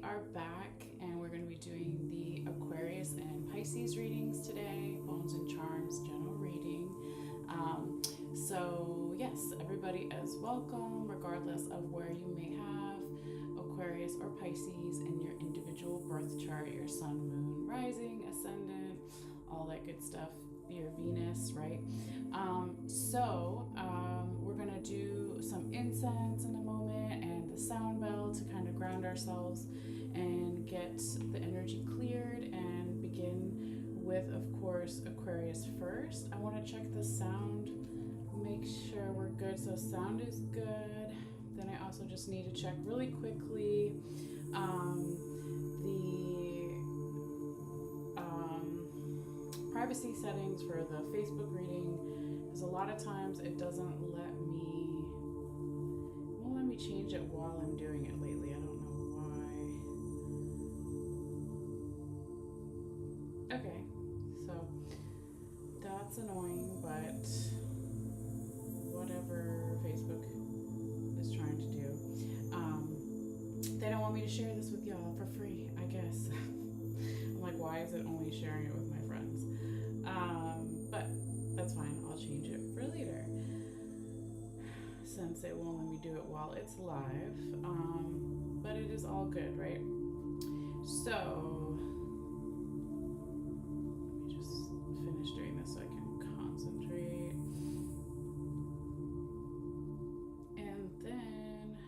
are back and we're going to be doing the Aquarius and Pisces readings today, Bones and Charms general reading. So yes, everybody is welcome regardless of where you may have Aquarius or Pisces in your individual birth chart, your sun, moon, rising, ascendant, all that good stuff, your Venus, right? We're going to do some incense in a moment and the sound bell to kind of ground ourselves and get the energy cleared and begin with, of course, Aquarius first. I want to check the sound, make sure we're good. So sound is good. Then I also just need to check really quickly the privacy settings for the Facebook reading, because a lot of times it doesn't let me, won't let me change it while I'm doing it lately. I don't know why. Okay, so that's annoying, but whatever Facebook is trying to do. They don't want me to share this with y'all for free, I guess. I'm like, why is it only sharing it with my friends? But that's fine. I'll change it for later, since it won't let me do it while it's live. But it is all good, right? So let me just finish doing this so I can concentrate. And then,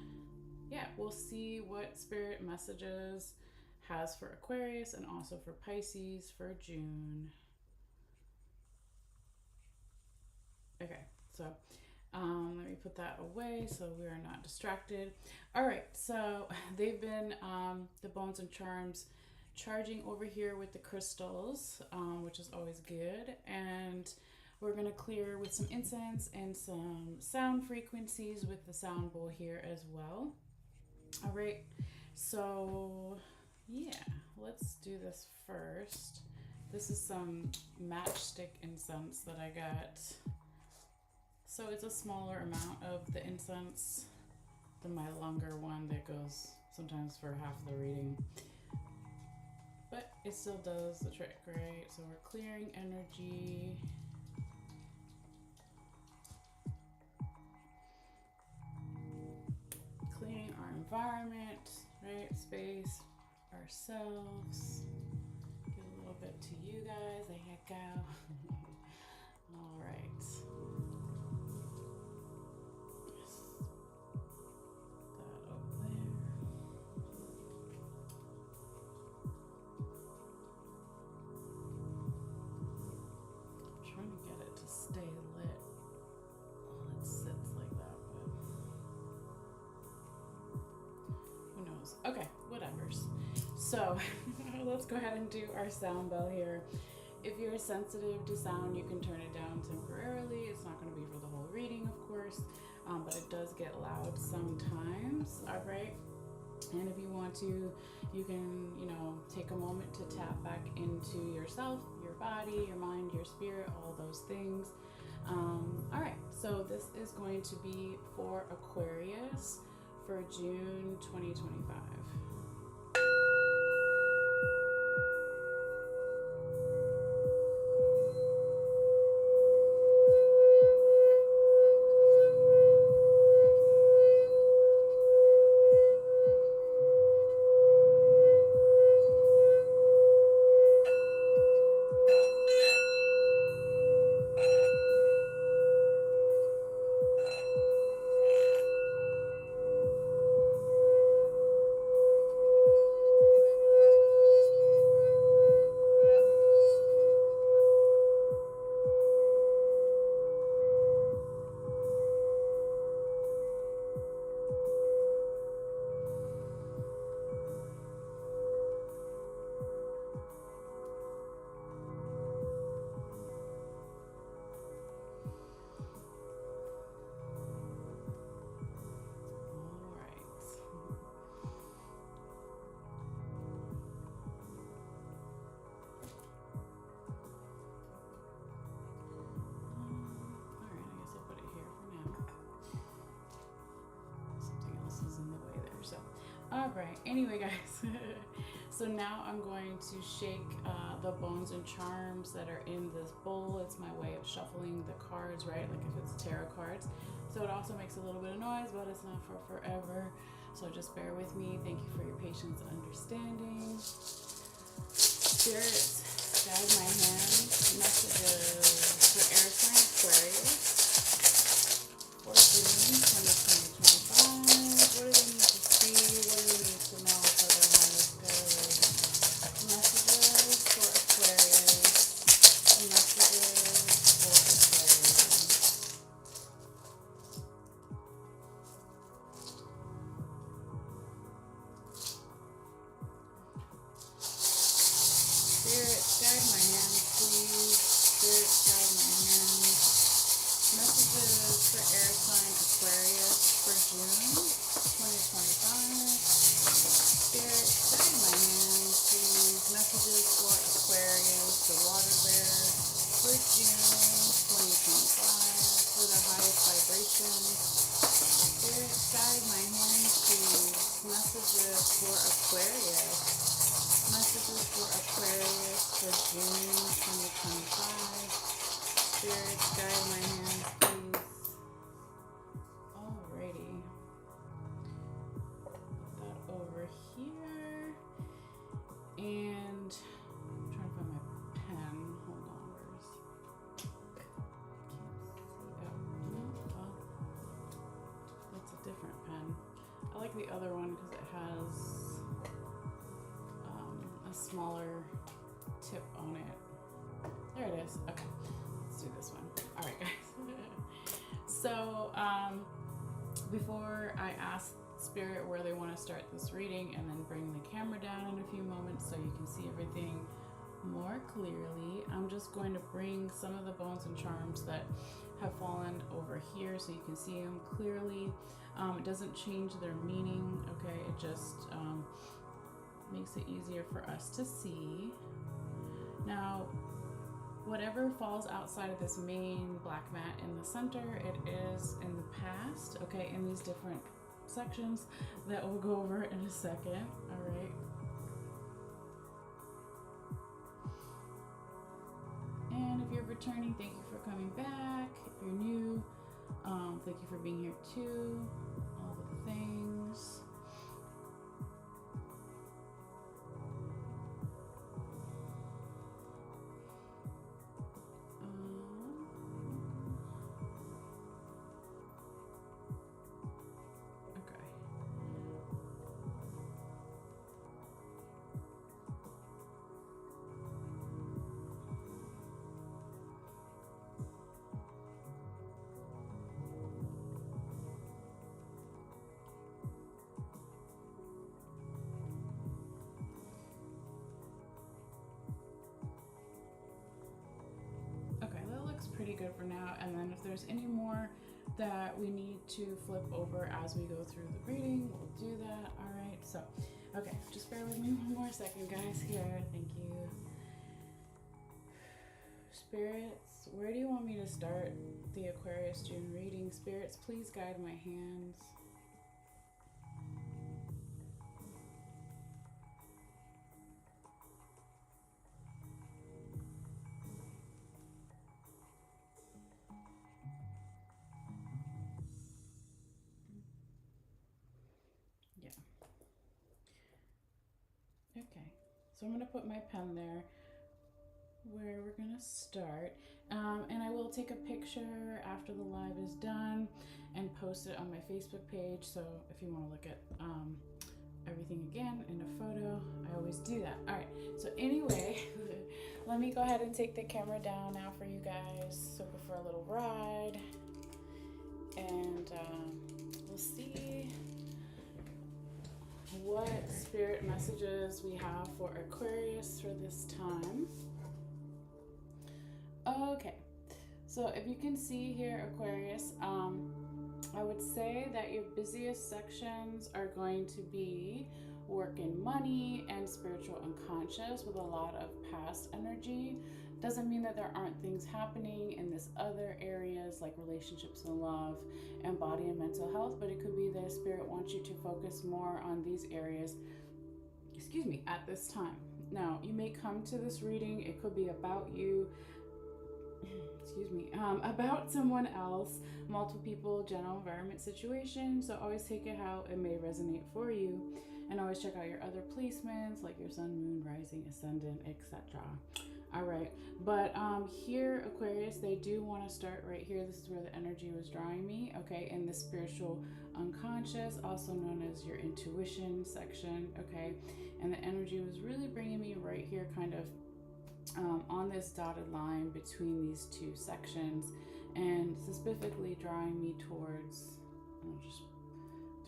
yeah, we'll see what spirit messages has for Aquarius and also for Pisces for June. Okay, so let me put that away so we are not distracted. All right, so they've been, the Bones and Charms, charging over here with the crystals, which is always good. And we're going to clear with some incense and some sound frequencies with the sound bowl here as well. All right, so yeah, let's do this first. This is some matchstick incense that I got. So it's a smaller amount of the incense than my longer one that goes sometimes for half the reading. But it still does the trick, right? So we're clearing energy. Clearing our environment, right? Space, ourselves. Give a little bit to you guys. There you go. All right. Stay lit while it sits like that, but who knows? Okay, whatevers. So let's go ahead and do our sound bell here. If you're sensitive to sound, you can turn it down temporarily. It's not going to be for the whole reading, of course, but it does get loud sometimes. All right. And if you want to, you can, take a moment to tap back into yourself, your body, your mind, your spirit, all those things. All right, so this is going to be for Aquarius for June 2025. All right. Anyway, guys. So now I'm going to shake the bones and charms that are in this bowl. It's my way of shuffling the cards, right? Like if it's tarot cards. So it also makes a little bit of noise, but it's not for forever. So just bear with me. Thank you for your patience and understanding. Spirits, guide my hand. Messages for air sign Aquarius for June 2025. What do they need to see? What do they need to know for their highest good? Messages for Aquarius. Messages for Aquarius. Spirit, guide my hand, please. Spirit, guide my hand. Messages for air sign Aquarius for June 2025. Spirit, guide my hand, please. Messages for Aquarius, the water bear, for June 2025, for the highest vibration. Spirit, guide my hand, please. Messages for Aquarius. Messages for Aquarius for June 2025. Spirit, guide my hand, please. Alrighty. Put that over here. And I'm trying to find my pen. Hold on, where's can't see. Oh, well, that's a different pen. I like the other one because it has a smaller tip on it. There it is. Okay, let's do this one. All right, guys. So before I ask Spirit where they want to start this reading, and then bring the camera down in a few moments so you can see everything more clearly, I'm just going to bring some of the bones and charms that have fallen over here so you can see them clearly. It doesn't change their meaning, okay? It just makes it easier for us to see. Now, whatever falls outside of this main black mat in the center, it is in the past, okay, in these different sections that we'll go over in a second. All right. And if you're returning, thank you for coming back. If you're new, thank you for being here too. All the things. Pretty good for now, and then if there's any more that we need to flip over as we go through the reading, we'll do that. All right, so okay, just bear with me one more second, guys. Here, thank you. Spirits, where do you want me to start the Aquarius June reading? Spirits, please guide my hands. Okay, so I'm going to put my pen there where we're going to start, and I will take a picture after the live is done and post it on my Facebook page, so if you want to look at everything again in a photo, I always do that. All right, so anyway, let me go ahead and take the camera down now for you guys, so go for a little ride, and we'll see what spirit messages we have for Aquarius for this time. Okay, so if you can see here, Aquarius, I would say that your busiest sections are going to be work and money and spiritual unconscious, with a lot of past energy Doesn't mean that there aren't things happening in this other areas like relationships and love and body and mental health, but it could be that Spirit wants you to focus more on these areas, excuse me, at this time. Now, you may come to this reading, it could be about you, excuse me, about someone else, multiple people, general environment situation. So always take it how it may resonate for you, and always check out your other placements like your sun, moon, rising, ascendant, etc. All right, but here, Aquarius, they do want to start right here. This is where the energy was drawing me, okay, in the spiritual unconscious, also known as your intuition section, okay, and the energy was really bringing me right here, kind of on this dotted line between these two sections, and specifically drawing me towards, I'll just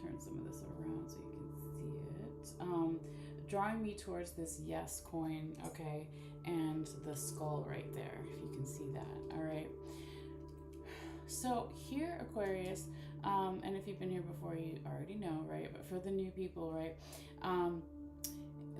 turn some of this around so you can see it, drawing me towards this yes coin, okay, and the skull right there, if you can see that. All right, so here, Aquarius, and if you've been here before, you already know, right, but for the new people, right,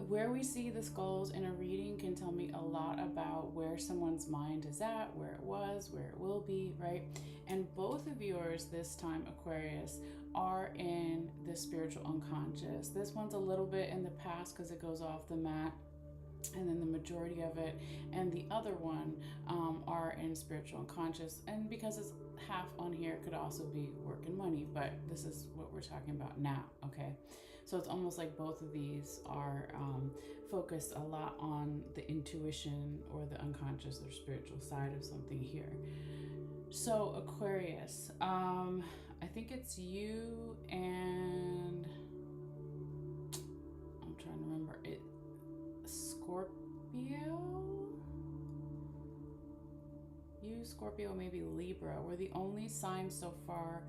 where we see the skulls in a reading can tell me a lot about where someone's mind is at, where it was, where it will be, right? And both of yours this time, Aquarius, are in the spiritual unconscious. This one's a little bit in the past because it goes off the mat, and then the majority of it, and the other one are in spiritual unconscious. And because it's half on here, it could also be work and money, but this is what we're talking about now, okay? So it's almost like both of these are focused a lot on the intuition or the unconscious or spiritual side of something here. So Aquarius, I think it's you and I'm trying to remember it. Scorpio? You, Scorpio, maybe Libra. We're the only signs so far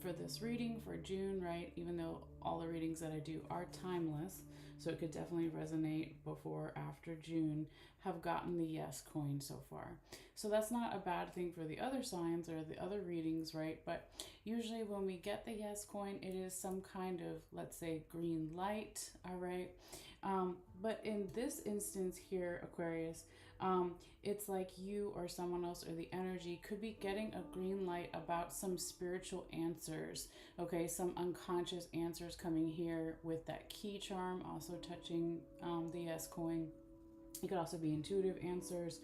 for this reading for June, right? Even though all the readings that I do are timeless, so it could definitely resonate before, after June, have gotten the yes coin so far. So that's not a bad thing for the other signs or the other readings, right? But usually when we get the yes coin, it is some kind of, let's say, green light, all right? But in this instance here, Aquarius, it's like you or someone else or the energy could be getting a green light about some spiritual answers, okay? Some unconscious answers coming here with that key charm, also touching the yes coin. It could also be intuitive answers.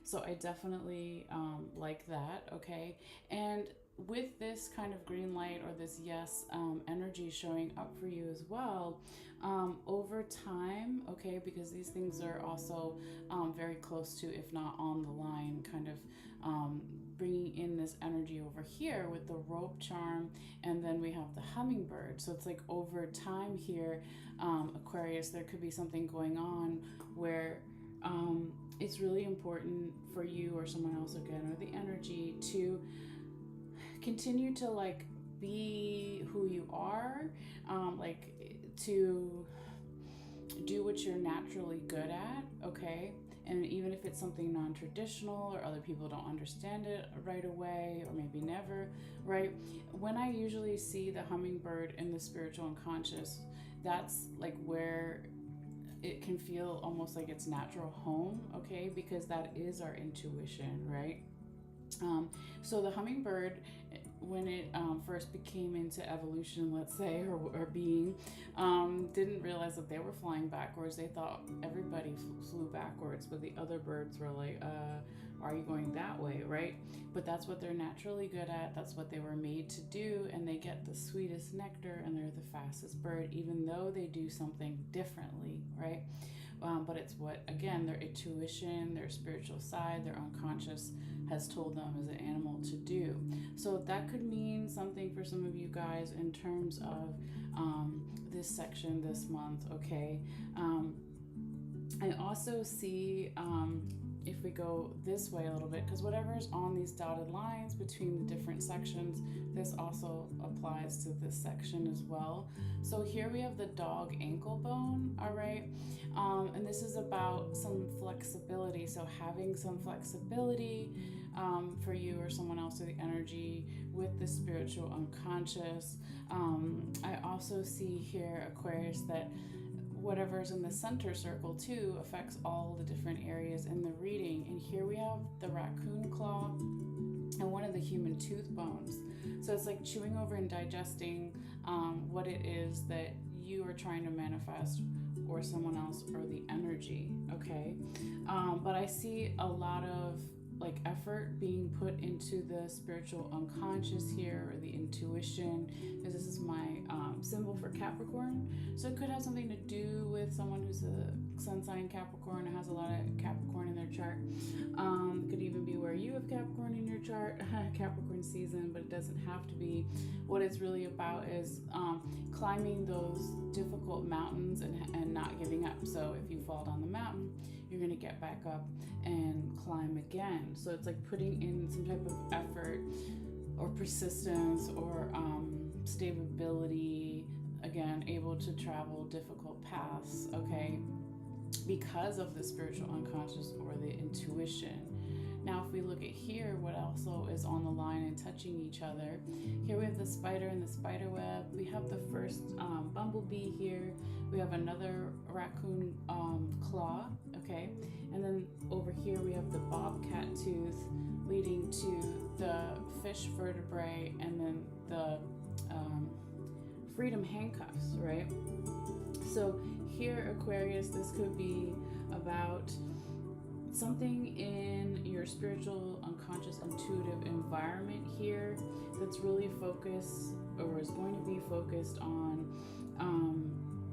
So I definitely like that, okay? And with this kind of green light or this yes energy showing up for you as well, over time, okay, because these things are also very close to, if not on the line, kind of bringing in this energy over here with the rope charm, and then we have the hummingbird. So it's like over time here, Aquarius, there could be something going on where it's really important for you or someone else, again, or the energy to continue to like be who you are, like to do what you're naturally good at, okay? And even if it's something non-traditional or other people don't understand it right away or maybe never, right? When I usually see the hummingbird in the spiritual unconscious, that's like where it can feel almost like its natural home, okay? Because that is our intuition, right? So the hummingbird, when it first became into evolution, let's say, or being, didn't realize that they were flying backwards. They thought everybody flew backwards, but the other birds were like, are you going that way, right? But that's what they're naturally good at. That's what they were made to do, and they get the sweetest nectar, and they're the fastest bird, even though they do something differently, right? But it's what, again, their intuition, their spiritual side, their unconscious has told them as an animal to do. So that could mean something for some of you guys in terms of this section this month, okay? I also see, if we go this way a little bit, because whatever's on these dotted lines between the different sections, this also applies to this section as well. So here we have the dog ankle bone, all right? And this is about some flexibility. So having some flexibility for you or someone else, or the energy with the spiritual unconscious. I also see here, Aquarius, that whatever's in the center circle too affects all the different areas in the reading. And here we have the raccoon claw and one of the human tooth bones. So it's like chewing over and digesting what it is that you are trying to manifest, or someone else, or the energy, okay? But I see a lot of like effort being put into the spiritual unconscious here, or the intuition, because this is my symbol for Capricorn. So it could have something to do with someone who's a sun sign Capricorn and has a lot of Capricorn in their chart. It could even be where you have Capricorn in your chart, Capricorn season, but it doesn't have to be. What it's really about is climbing those difficult mountains and not giving up. So if you fall down the mountain, you're going to get back up and climb again. So it's like putting in some type of effort or persistence or stability, again, able to travel difficult paths, okay, because of the spiritual unconscious or the intuition. Now, if we look at here, what also is on the line and touching each other, here we have the spider and the spider web. We have the first bumblebee here. We have another raccoon claw, okay? And then over here we have the bobcat tooth leading to the fish vertebrae, and then the freedom handcuffs, right? So here, Aquarius, this could be about something in your spiritual, unconscious, intuitive environment here that's really focused, or is going to be focused on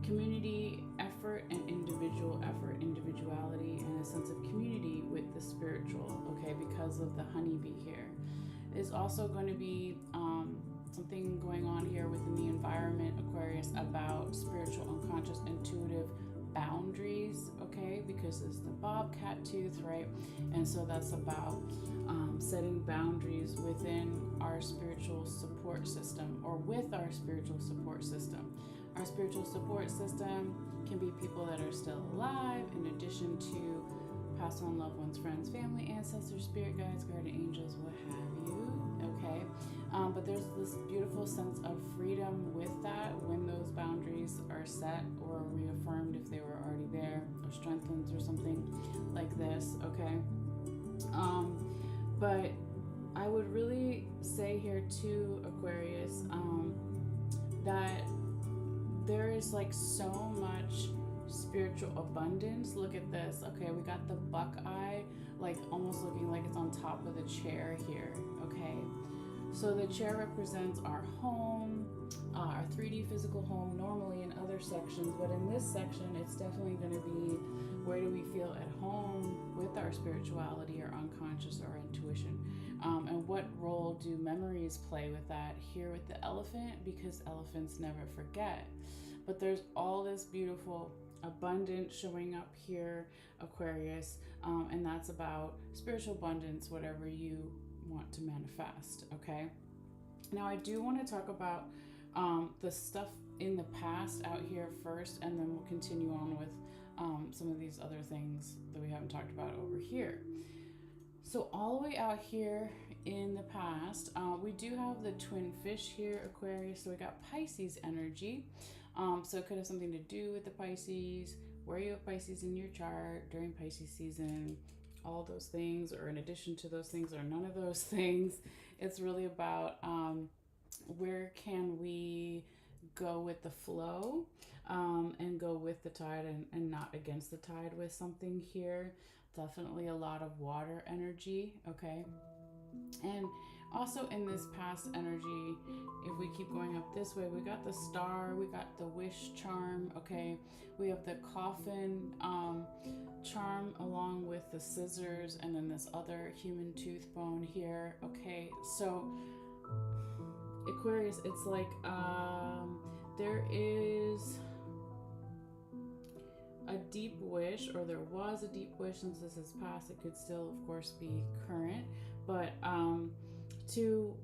community effort and individual effort, individuality, and a sense of community with the spiritual, okay, because of the honeybee here. There's also going to be something going on here within the environment, Aquarius, about spiritual, unconscious, intuitive boundaries, okay, because it's the bobcat tooth, right? And so that's about setting boundaries within our spiritual support system, or with our spiritual support system. Our spiritual support system can be people that are still alive, in addition to passed on loved ones, friends, family, ancestors, spirit guides, guardian angels, what have you, okay? But there's this beautiful sense of freedom with that when those boundaries are set or reaffirmed if they were already there, or strengthened, or something like this, okay? But I would really say here too, Aquarius, that there is like so much spiritual abundance. Look at this. Okay, we got the buckeye, like almost looking like it's on top of the chair here. Okay, so the chair represents our home, our 3D physical home, normally in other sections, but in this section it's definitely going to be where do we feel at home with our spirituality, or unconscious, or intuition, and what role do memories play with that here with the elephant, because elephants never forget. But there's all this beautiful abundance showing up here, Aquarius, and that's about spiritual abundance, whatever you want to manifest, okay? Now I do want to talk about the stuff in the past out here first, and then we'll continue on with some of these other things that we haven't talked about over here. So all the way out here in the past, we do have the twin fish here, Aquarius, so we got Pisces energy. So it could have something to do with the Pisces, where you have Pisces in your chart during Pisces season, all those things, or in addition to those things, or none of those things. It's really about where can we go with the flow, and go with the tide, and not against the tide with something here. Definitely a lot of water energy, okay? And also in this past energy, if we keep going up this way, we got the star, we got the wish charm, okay? We have the coffin charm along with the scissors, and then this other human tooth bone here, okay? So Aquarius, it's like there is a deep wish, or there was a deep wish, since this is past, it could still of course be current, but to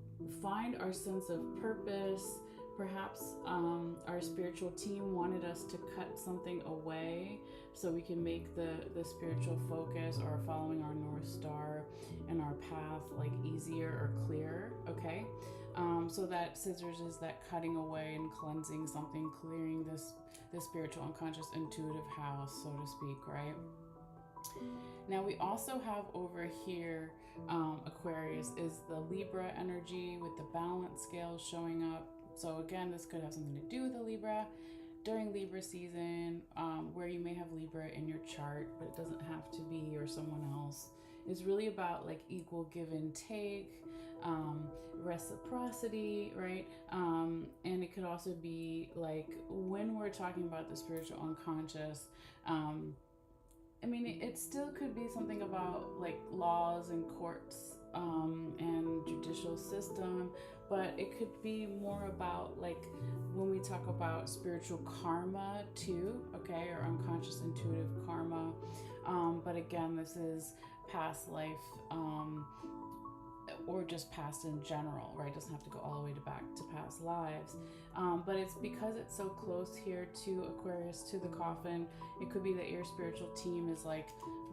find our sense of purpose. Perhaps our spiritual team wanted us to cut something away so we can make the spiritual focus, or following our North Star and our path, like easier or clearer, okay? So that scissors is that cutting away and cleansing something, clearing this spiritual, unconscious, intuitive house, so to speak, right? Now we also have over here, Aquarius, is the Libra energy with the balance scale showing up. So again, this could have something to do with the Libra during Libra season, where you may have Libra in your chart, but it doesn't have to be, or someone else. It's really about like equal give and take, reciprocity, right? And it could also be like when we're talking about the spiritual unconscious, I mean, it still could be something about like laws and courts, and judicial system, but it could be more about like when we talk about spiritual karma too, okay, or unconscious intuitive karma. But again, this is past life, or just past in general, right? It doesn't have to go all the way back to past lives. But it's because it's so close here to Aquarius, to the coffin. It could be that your spiritual team is like,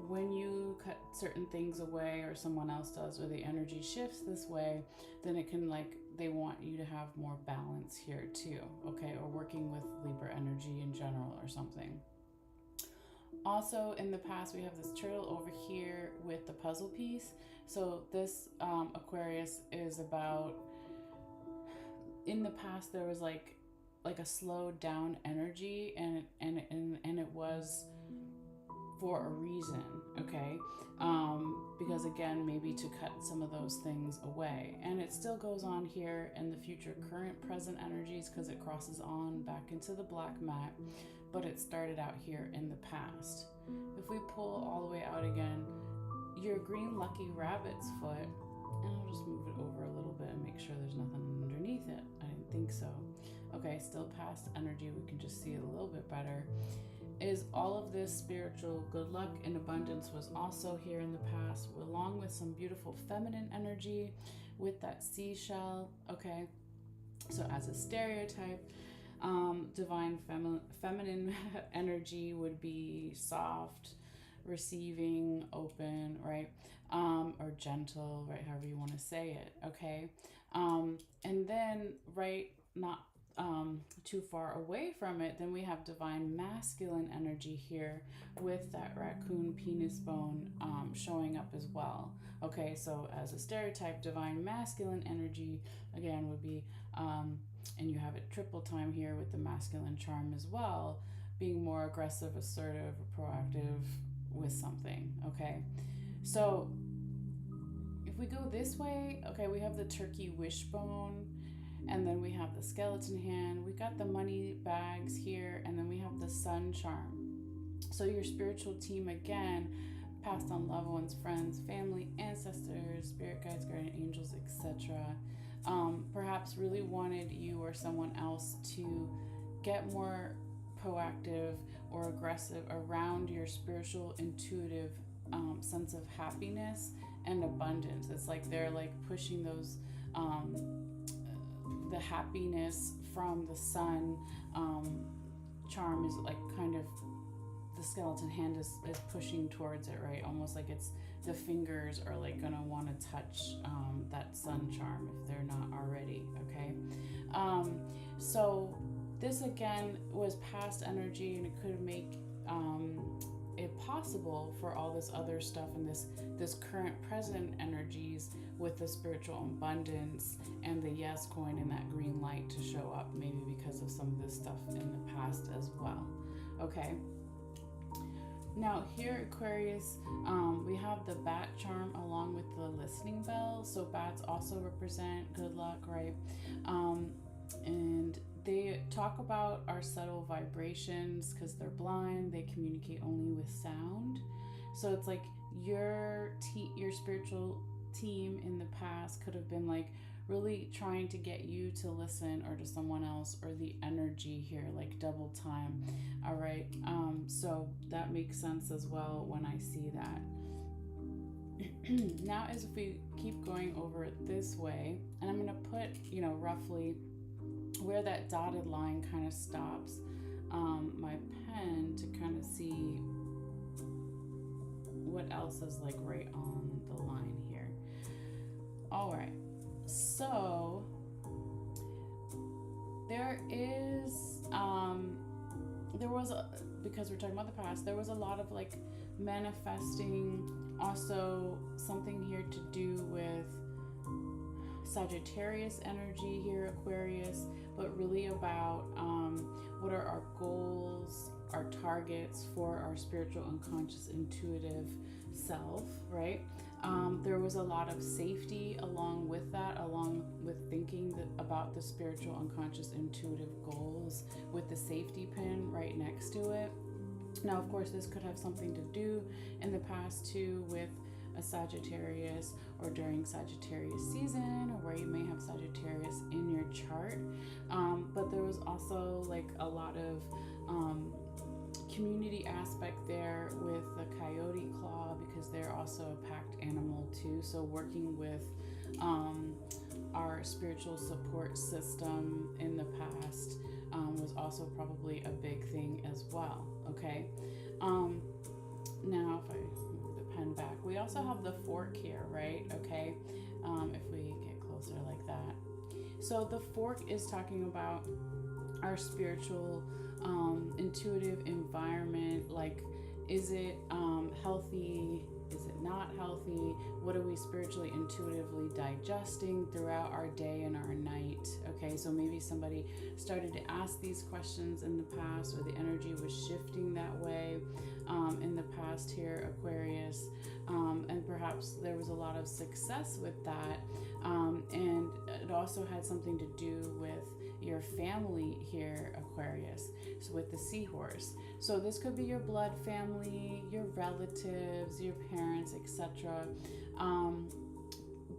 when you cut certain things away, or someone else does, or the energy shifts this way, then it can like, they want you to have more balance here too, okay? Or working with Libra energy in general or something. Also, in the past, we have this turtle over here with the puzzle piece. So this, Aquarius, is about, in the past there was like a slowed down energy, and it was for a reason, okay? Because again, maybe to cut some of those things away, and it still goes on here in the future, current, present energies, because it crosses on back into the black mat, but it started out here in the past. If we pull all the way out again, your green lucky rabbit's foot, and I'll just move it over a little bit and make sure there's nothing underneath it. I didn't think so. Okay, still past energy, we can just see it a little bit better. Is all of this spiritual good luck and abundance was also here in the past, along with some beautiful feminine energy with that seashell, okay? So as a stereotype, divine feminine energy would be soft, receiving, open, right? Or gentle, right? However you want to say it, okay? And then, right, not too far away from it, then we have divine masculine energy here with that raccoon penis bone showing up as well. Okay, so as a stereotype, divine masculine energy again would be, and you have it triple time here with the masculine charm as well, being more aggressive, assertive, or proactive with something. Okay, so if we go this way, okay, we have the turkey wishbone, and then we have the skeleton hand, we got the money bags here, and then we have the sun charm. So your spiritual team, again, passed on loved ones, friends, family, ancestors, spirit guides, guardian angels, etc., perhaps really wanted you or someone else to get more proactive or aggressive around your spiritual intuitive sense of happiness and abundance. It's like they're like pushing those the happiness from the sun charm is like kind of, the skeleton hand is pushing towards it, right? Almost like it's, the fingers are like gonna want to touch that sun charm if they're not already, okay? So this again was past energy, and it could make it possible for all this other stuff and this current present energies with the spiritual abundance and the yes coin and that green light to show up, maybe because of some of this stuff in the past as well. Okay. Now here, Aquarius, we have the bat charm along with the listening bell. So bats also represent good luck, right? And they talk about our subtle vibrations because they're blind. They communicate only with sound. So it's like your spiritual team in the past could have been like really trying to get you to listen, or to someone else, or the energy here, like double time. All right. So that makes sense as well when I see that. Now, as if we keep going over it this way, and I'm going to put, roughly where that dotted line kind of stops my pen to kind of see what else is like right on the line here. All right. So there is, because we're talking about the past, there was a lot of like manifesting, also something here to do with Sagittarius energy here, Aquarius, but really about what are our goals, our targets for our spiritual, unconscious, intuitive self, right? There was a lot of safety along with that, along with thinking about the spiritual, unconscious, intuitive goals with the safety pin right next to it. Now, of course, this could have something to do in the past too with a Sagittarius or during Sagittarius season, or where you may have Sagittarius in your chart. But there was also like a lot of community aspect there with the coyote claw, because they're also a packed animal too. So working with our spiritual support system in the past was also probably a big thing as well. Okay. Now, if I move the pen back, we also have the fork here, right? Okay. If we get closer like that. So the fork is talking about our spiritual, intuitive environment. Like, is it healthy? Is it not healthy? What are we spiritually, intuitively digesting throughout our day and our night? Okay, so maybe somebody started to ask these questions in the past, or the energy was shifting that way in the past here, Aquarius. And perhaps there was a lot of success with that. And it also had something to do with your family here, Aquarius, so with the seahorse. So this could be your blood family, your relatives, your parents, etc.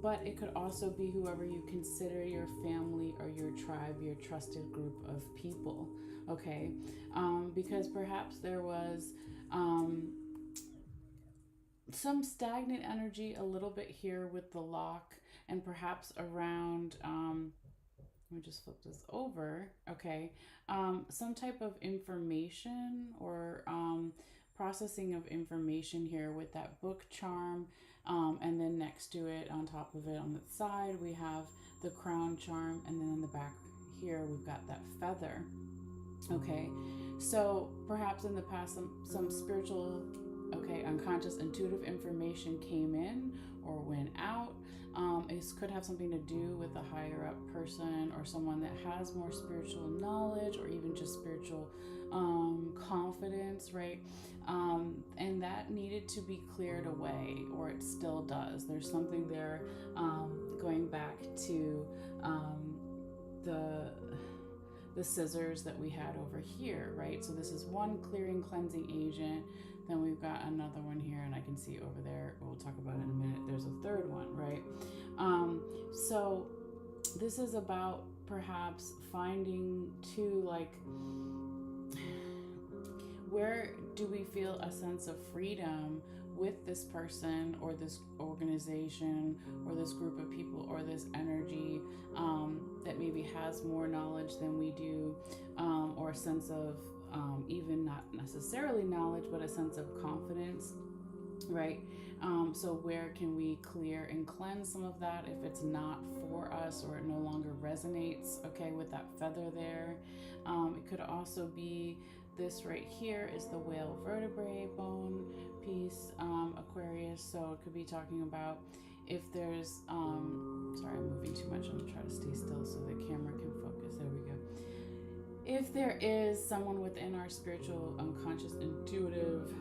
But it could also be whoever you consider your family or your tribe, your trusted group of people, okay? Because perhaps there was some stagnant energy a little bit here with the lock, and perhaps around let me just flip this over. Okay. Some type of information or processing of information here with that book charm. And then next to it, on top of it, on the side, we have the crown charm. And then in the back here, we've got that feather. Okay. So perhaps in the past, some spiritual, unconscious, intuitive information came in or went out. It could have something to do with a higher up person or someone that has more spiritual knowledge, or even just spiritual confidence, right? And that needed to be cleared away, or it still does. There's something there going back to the scissors that we had over here, right? So this is one clearing, cleansing agent. Then we've got another one here, and I can see over there, we'll talk about it in a minute, there's a third one, right? So this is about perhaps finding too, like, where do we feel a sense of freedom with this person or this organization or this group of people or this energy that maybe has more knowledge than we do, or a sense of even not necessarily knowledge, but a sense of confidence, right? So where can we clear and cleanse some of that if it's not for us, or it no longer resonates, okay, with that feather there. It could also be this right here is the whale vertebrae bone piece, Aquarius. So it could be talking about if there's, sorry, I'm moving too much. I'm gonna try to stay still so the camera can focus. There we go. If there is someone within our spiritual, unconscious, intuitive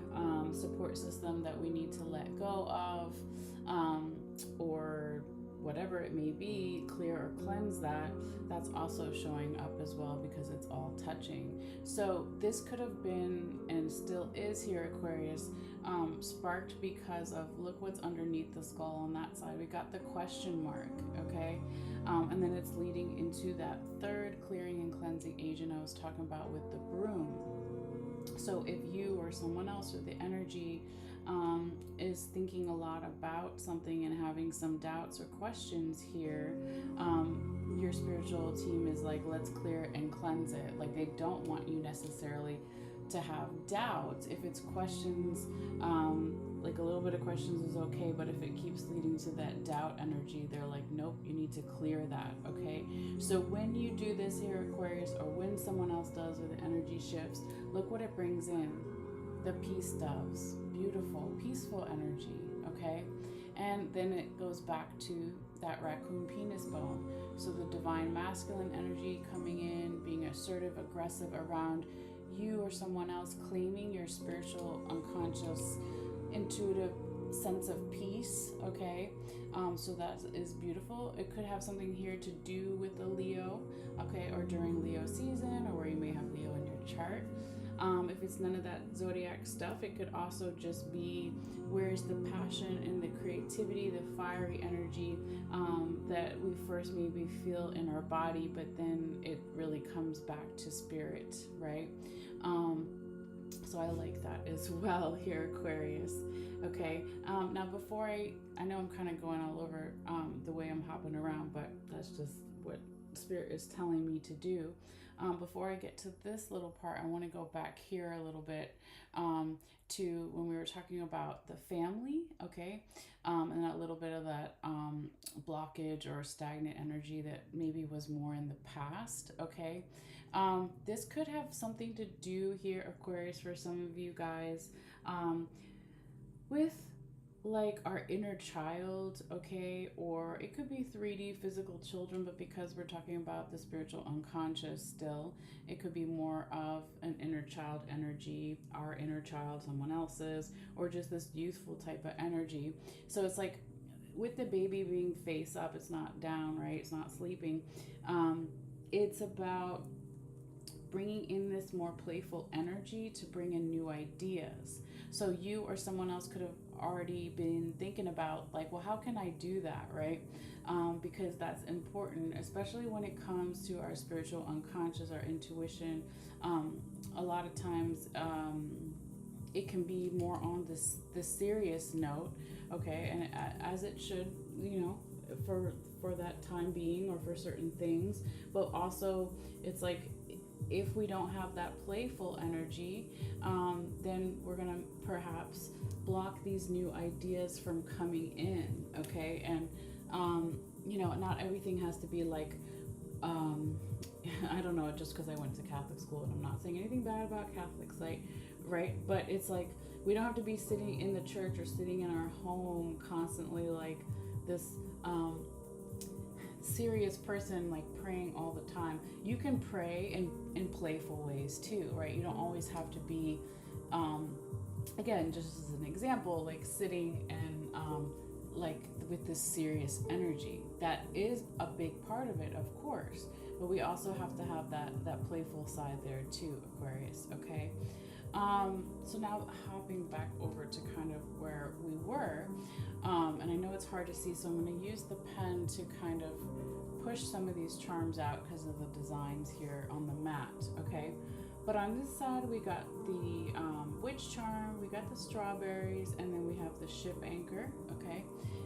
support system that we need to let go of, or whatever it may be, clear or cleanse that, that's also showing up as well, because it's all touching. So this could have been, and still is here, Aquarius, sparked because of, look what's underneath the skull on that side. We got the question mark, okay? And then it's leading into that third clearing and cleansing agent I was talking about with the broom. So if you or someone else with the energy is thinking a lot about something and having some doubts or questions here, your spiritual team is like, let's clear and cleanse it. Like, they don't want you necessarily to have doubts, if it's questions, like a little bit of questions is okay, but if it keeps leading to that doubt energy, they're like, nope, you need to clear that, okay? So when you do this here, Aquarius, or when someone else does, or the energy shifts, look what it brings in. The peace doves, beautiful, peaceful energy, okay? And then it goes back to that raccoon penis bone. So the divine masculine energy coming in, being assertive, aggressive around you or someone else, claiming your spiritual, unconscious, intuitive sense of peace, okay? So that is beautiful. It could have something here to do with the Leo, okay, or during Leo season, or where you may have Leo in your chart. If it's none of that zodiac stuff, it could also just be where's the passion and the creativity, the fiery energy that we first maybe feel in our body, but then it really comes back to spirit, right? So I like that as well here, Aquarius. Okay, now before I know I'm kind of going all over the way I'm hopping around, but that's just what Spirit is telling me to do. Before I get to this little part, I want to go back here a little bit to when we were talking about the family, okay? And a little bit of that blockage or stagnant energy that maybe was more in the past, okay? This could have something to do here, Aquarius, for some of you guys, with like our inner child, okay? Or it could be 3D physical children, but because we're talking about the spiritual unconscious still, it could be more of an inner child energy, our inner child, someone else's, or just this youthful type of energy. So it's like with the baby being face up, it's not down, right? It's not sleeping. It's about bringing in this more playful energy to bring in new ideas. So you or someone else could have already been thinking about like, well, how can I do that, right? Because that's important, especially when it comes to our spiritual unconscious, our intuition. A lot of times it can be more on this serious note, okay? And as it should, you know, for that time being or for certain things. But also it's like, if we don't have that playful energy, then we're going to perhaps block these new ideas from coming in, okay? And, you know, not everything has to be like, I don't know, just because I went to Catholic school, and I'm not saying anything bad about Catholics, like, right? But it's like, we don't have to be sitting in the church or sitting in our home constantly like this, serious person like praying all the time. You can pray in playful ways too, right? You don't always have to be again, just as an example, like sitting and like with this serious energy. That is a big part of it, of course, but we also have to have that playful side there too, Aquarius, okay? So now hopping back over to kind of where we were, and I know it's hard to see, so I'm going to use the pen to kind of push some of these charms out because of the designs here on the mat, okay? But on this side, we got the witch charm, we got the strawberries, and then we have the ship anchor, okay?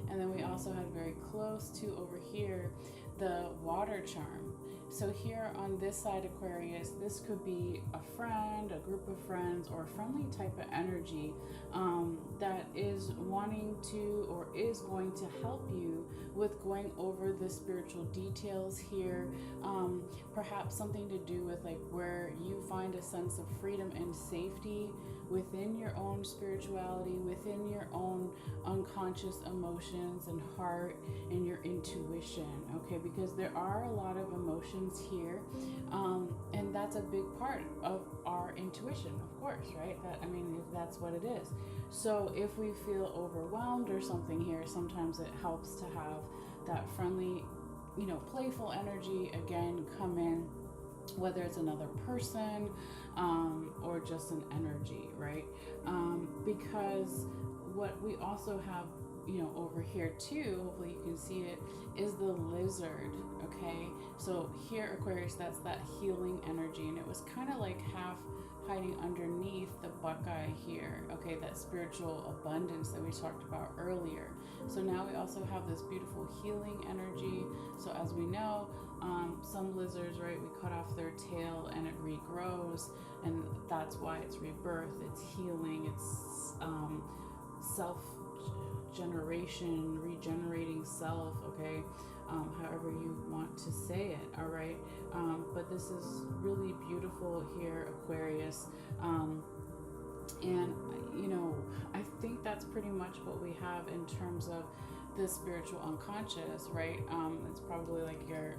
And then we also had very close to over here, the water charm. So here on this side, Aquarius, this could be a friend, a group of friends, or a friendly type of energy that is wanting to or is going to help you with going over the spiritual details here. Perhaps something to do with like where you find a sense of freedom and safety within your own spirituality, within your own unconscious emotions and heart and your intuition, okay? Because there are a lot of emotions here, and that's a big part of our intuition, of course, right? That, I mean, that's what it is. So if we feel overwhelmed or something here, sometimes it helps to have that friendly, you know, playful energy again come in, whether it's another person or just an energy, right? Because what we also have, you know, over here too, hopefully you can see it, is the lizard, okay? So here, Aquarius, that's that healing energy, and it was kind of like half hiding underneath the buckeye here, okay, that spiritual abundance that we talked about earlier. So now we also have this beautiful healing energy. So as we know, Some lizards, right, we cut off their tail and it regrows, and that's why it's rebirth, it's healing, it's self generation, regenerating self, okay, however you want to say it, all right. But this is really beautiful here, Aquarius. And you know, I think that's pretty much what we have in terms of the spiritual unconscious, right? It's probably like your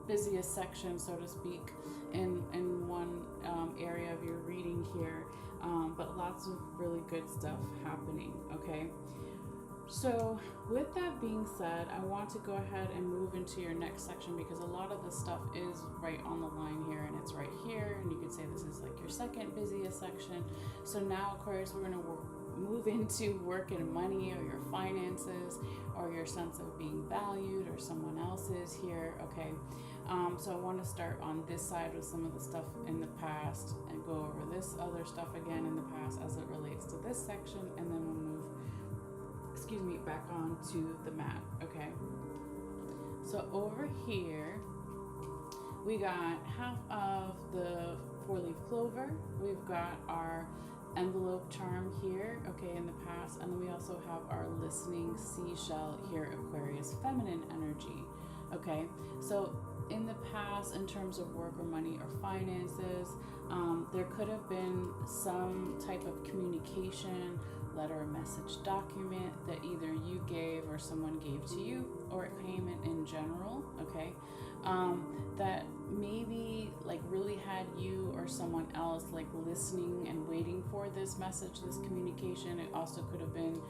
busiest section, so to speak, in one area of your reading here, but lots of really good stuff happening, okay? So with that being said, I want to go ahead and move into your next section, because a lot of the stuff is right on the line here, and it's right here, and you could say this is like your second busiest section. So now, Aquarius, we're going to move into work and money, or your finances, or your sense of being valued, or someone else's here, okay? So I want to start on this side with some of the stuff in the past and go over this other stuff again in the past as it relates to this section, and then we'll move back on to the mat, okay? So over here, we got half of the 4-leaf clover. We've got our envelope charm here, okay, in the past. And then we also have our listening seashell here, Aquarius, feminine energy, okay? So in the past, in terms of work or money or finances, there could have been some type of communication, letter or message document that either you gave or someone gave to you, or it came in general, okay, that maybe like really had you or someone else like listening and waiting for this message, this communication. It also could have been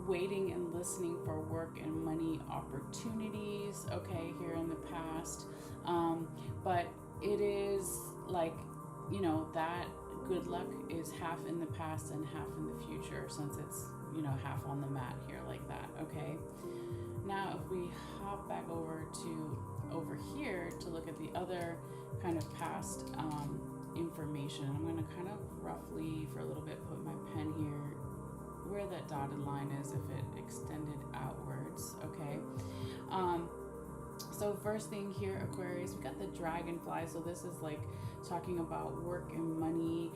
waiting and listening for work and money opportunities, okay, here in the past. But it is like, you know, that good luck is half in the past and half in the future, since it's, you know, half on the mat here like that, okay? Now if we hop back over here to look at the other kind of past information, I'm going to kind of roughly for a little bit put my pen here where that dotted line is if it extended outwards, okay? So first thing here, Aquarius, we got the dragonfly. So this is like talking about work and money,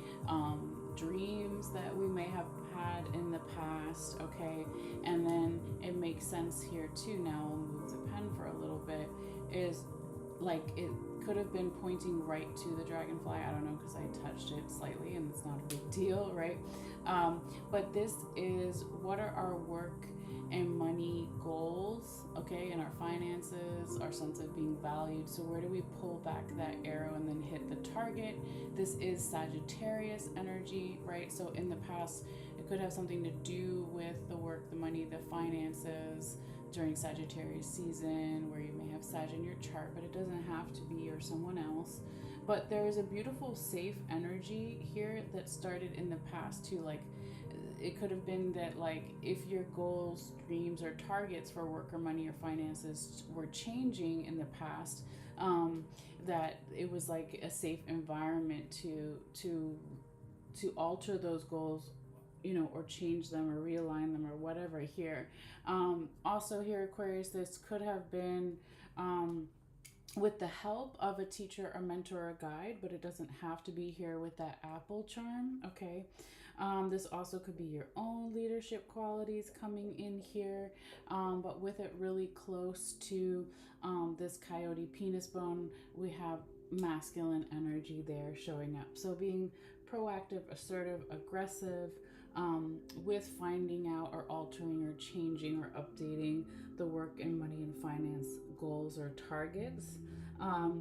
dreams that we may have had in the past, okay? And then it makes sense here too. Now we'll move the pen for a little bit. Is like it could have been pointing right to the dragonfly. I don't know, because I touched it slightly and it's not a big deal, right? But this is, what are our work and money goals, okay, and our finances, our sense of being valued. So where do we pull back that arrow and then hit the target? This is Sagittarius energy, right? So in the past, it could have something to do with the work, the money, the finances during Sagittarius season, where you may have Sag in your chart, but it doesn't have to be, or someone else. But there is a beautiful safe energy here that started in the past too. Like it could have been that, like, if your goals, dreams, or targets for work or money or finances were changing in the past, that it was like a safe environment to alter those goals, you know, or change them or realign them or whatever here. Also here, Aquarius, this could have been with the help of a teacher, a mentor, or a guide, but it doesn't have to be here with that apple charm, okay? This also could be your own leadership qualities coming in here, but with it really close to this coyote penis bone, we have masculine energy there showing up. So being proactive, assertive, aggressive, with finding out or altering or changing or updating the work and money and finance goals or targets.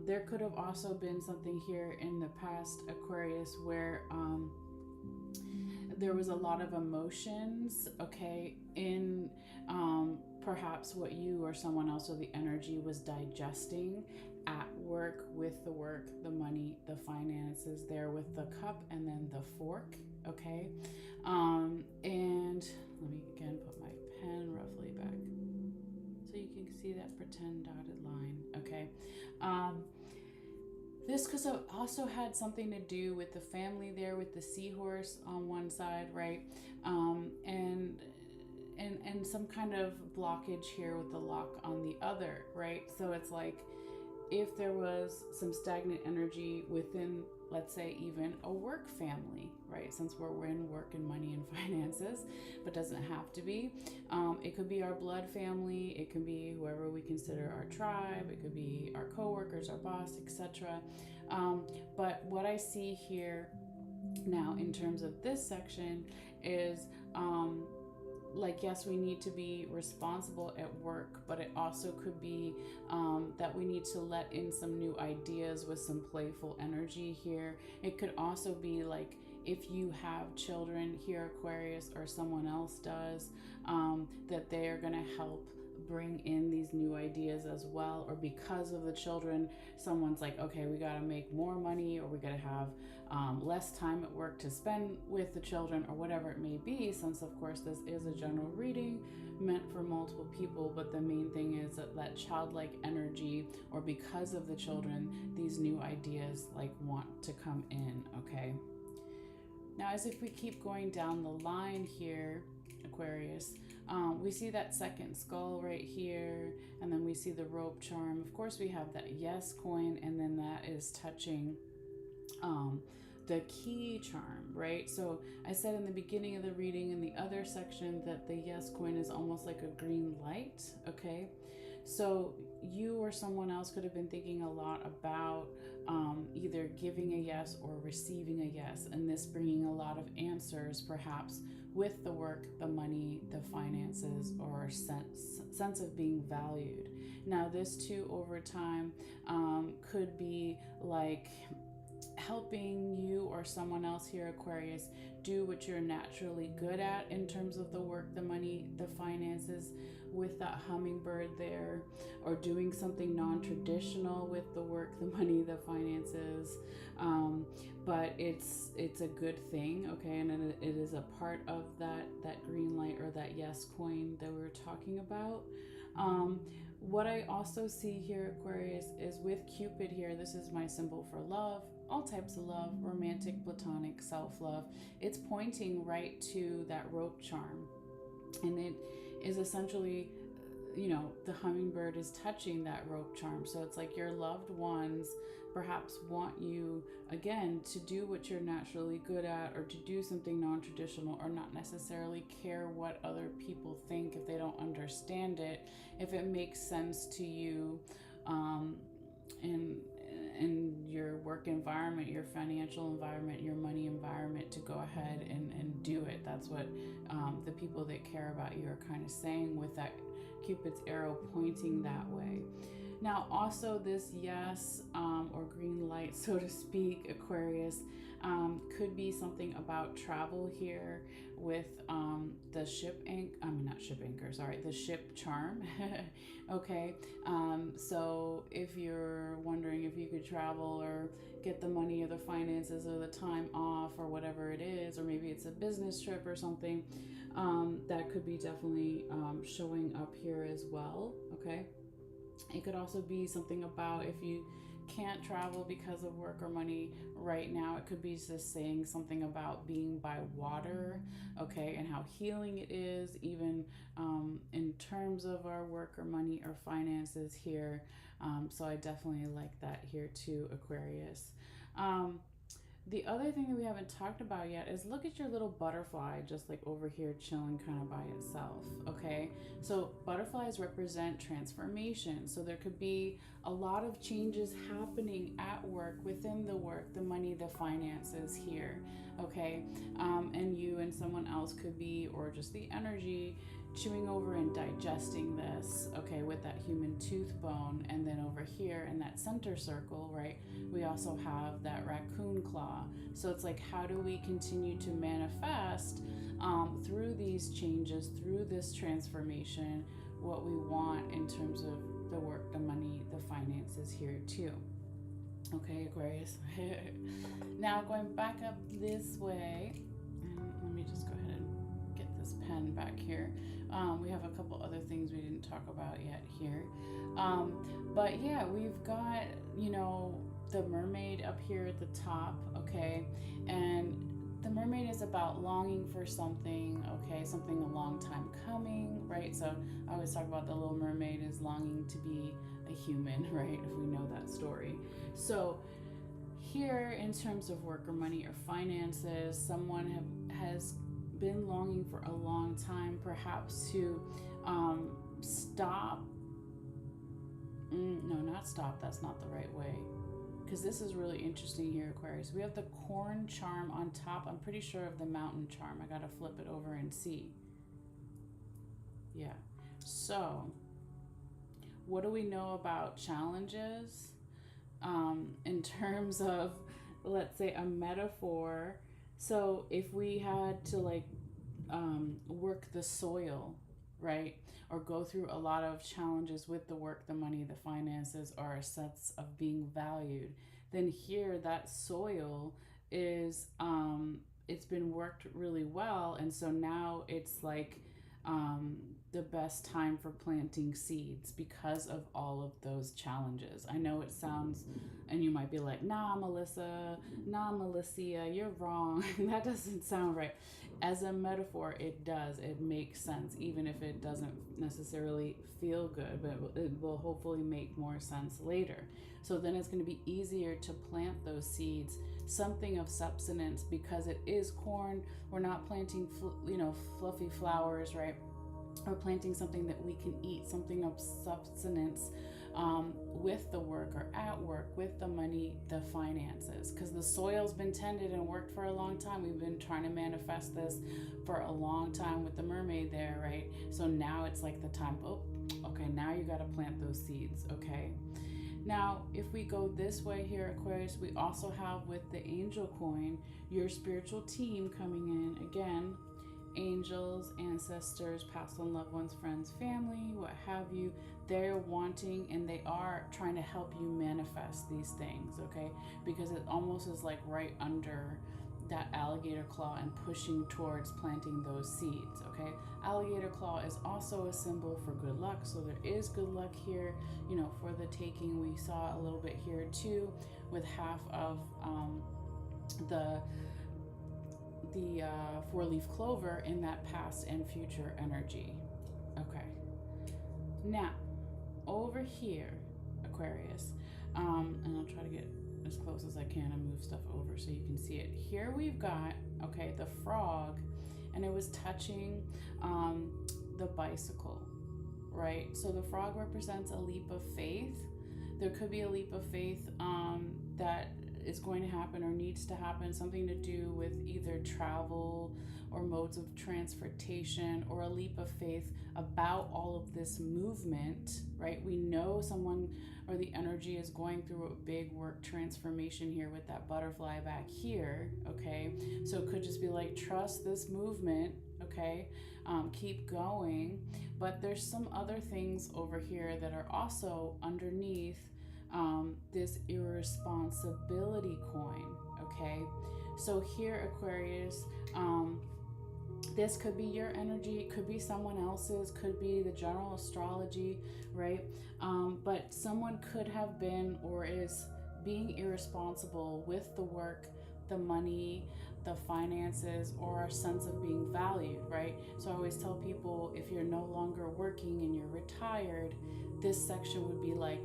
There could have also been something here in the past, Aquarius, where there was a lot of emotions, okay, in perhaps what you or someone else or the energy was digesting at work, with the work, the money, the finances there with the cup and then the fork, okay? And let me again put my pen roughly back so you can see that pretend dotted line, okay? This could have also had something to do with the family there with the seahorse on one side, right? And and some kind of blockage here with the lock on the other, right? So it's like if there was some stagnant energy within, let's say, even a work family, right? Since we're in work and money and finances, but doesn't have to be. It could be our blood family. It can be whoever we consider our tribe. It could be our coworkers, our boss, etc. But what I see here now in terms of this section is like, yes, we need to be responsible at work, but it also could be that we need to let in some new ideas with some playful energy here. It could also be like, if you have children here, Aquarius, or someone else does, that they are going to help bring in these new ideas as well. Or because of the children, someone's like, okay, we got to make more money, or we got to have less time at work to spend with the children, or whatever it may be, since of course this is a general reading meant for multiple people. But the main thing is that childlike energy, or because of the children, these new ideas like want to come in. Okay, now as if we keep going down the line here, Aquarius, we see that second skull right here, and then we see the rope charm. Of course we have that yes coin, and then that is touching the key charm, right? So I said in the beginning of the reading in the other section that the yes coin is almost like a green light. Okay, so you or someone else could have been thinking a lot about either giving a yes or receiving a yes, and this bringing a lot of answers, perhaps with the work, the money, the finances, or sense of being valued. Now this too over time could be like helping you or someone else here, Aquarius, do what you're naturally good at in terms of the work, the money, the finances, with that hummingbird there, or doing something non-traditional with the work, the money, the finances. But it's a good thing, okay? And it is a part of that green light, or that yes coin that we were talking about. What I also see here, Aquarius, is with Cupid here. This is my symbol for love, all types of love, romantic, platonic, self-love. It's pointing right to that rope charm. And it is essentially, the hummingbird is touching that rope charm. So it's like your loved ones perhaps want you, again, to do what you're naturally good at, or to do something non-traditional, or not necessarily care what other people think if they don't understand it, if it makes sense to you in your work environment, your financial environment, your money environment, to go ahead and do it. That's what the people that care about you are kind of saying with that Cupid's arrow pointing that way. Now also this yes or green light, so to speak, Aquarius, could be something about travel here with the the ship charm. Okay, so if you're wondering if you could travel or get the money or the finances or the time off or whatever it is, or maybe it's a business trip or something, that could be definitely showing up here as well. Okay, it could also be something about if you can't travel because of work or money right now, it could be just saying something about being by water, okay, and how healing it is, even in terms of our work or money or finances here. So I definitely like that here too, Aquarius. The other thing that we haven't talked about yet is look at your little butterfly just like over here chilling kind of by itself, okay? So butterflies represent transformation. So there could be a lot of changes happening at work, within the work, the money, the finances here, okay? And you and someone else could be, or just the energy, chewing over and digesting this, okay, with that human tooth bone. And then over here in that center circle, right, we also have that raccoon claw. So it's like, how do we continue to manifest through these changes, through this transformation, what we want in terms of the work, the money, the finances here too. Okay, Aquarius. Now going back up this way, and let me just go ahead and get this pen back here. We have a couple other things we didn't talk about yet here. But yeah, we've got, the mermaid up here at the top, okay? And the mermaid is about longing for something, okay, something a long time coming, right? So I always talk about the Little Mermaid is longing to be a human, right? If we know that story. So here, in terms of work or money or finances, someone has been longing for a long time, perhaps to stop. No, not stop. That's not the right way. Because this is really interesting here, Aquarius. We have the corn charm on top. I'm pretty sure of the mountain charm. I gotta flip it over and see. Yeah. So, what do we know about challenges? In terms of, let's say, a metaphor. So, if we had to like work the soil, right? Or go through a lot of challenges with the work, the money, the finances, or a sense of being valued, then here that soil is, it's been worked really well. And so now it's like the best time for planting seeds because of all of those challenges. I know it sounds, and you might be like, nah, Melissa, nah, Malessea, you're wrong. That doesn't sound right. As a metaphor, it does. It makes sense, even if it doesn't necessarily feel good, but it will hopefully make more sense later. So then it's going to be easier to plant those seeds, something of substance, because it is corn. We're not planting, fluffy flowers, right? We're planting something that we can eat, something of substance, with the work or at work, with the money, the finances, because the soil's been tended and worked for a long time. We've been trying to manifest this for a long time with the mermaid there, right? So now it's like the time, oh, okay, now you got to plant those seeds, okay? Now, if we go this way here, Aquarius, we also have with the angel coin, your spiritual team coming in again. Angels, ancestors, past on loved ones, friends, family, what have you. They're wanting and they are trying to help you manifest these things, okay? Because it almost is like right under that alligator claw and pushing towards planting those seeds, okay? Alligator claw is also a symbol for good luck, so there is good luck here, for the taking. We saw a little bit here too with half of the four-leaf clover in that past and future energy. Okay. Now, over here, Aquarius, and I'll try to get as close as I can and move stuff over so you can see it. Here we've got, okay, the frog, and it was touching the bicycle, right? So the frog represents a leap of faith. There could be a leap of faith that is going to happen or needs to happen, something to do with either travel or modes of transportation, or a leap of faith about all of this movement, right? We know someone or the energy is going through a big work transformation here with that butterfly back here, okay? So it could just be like, trust this movement, okay? Keep going. But there's some other things over here that are also underneath this irresponsibility coin, okay? So here, Aquarius, this could be your energy, it could be someone else's, could be the general astrology, right? But someone could have been or is being irresponsible with the work, the money, the finances, or our sense of being valued, right? So I always tell people, if you're no longer working and you're retired, this section would be like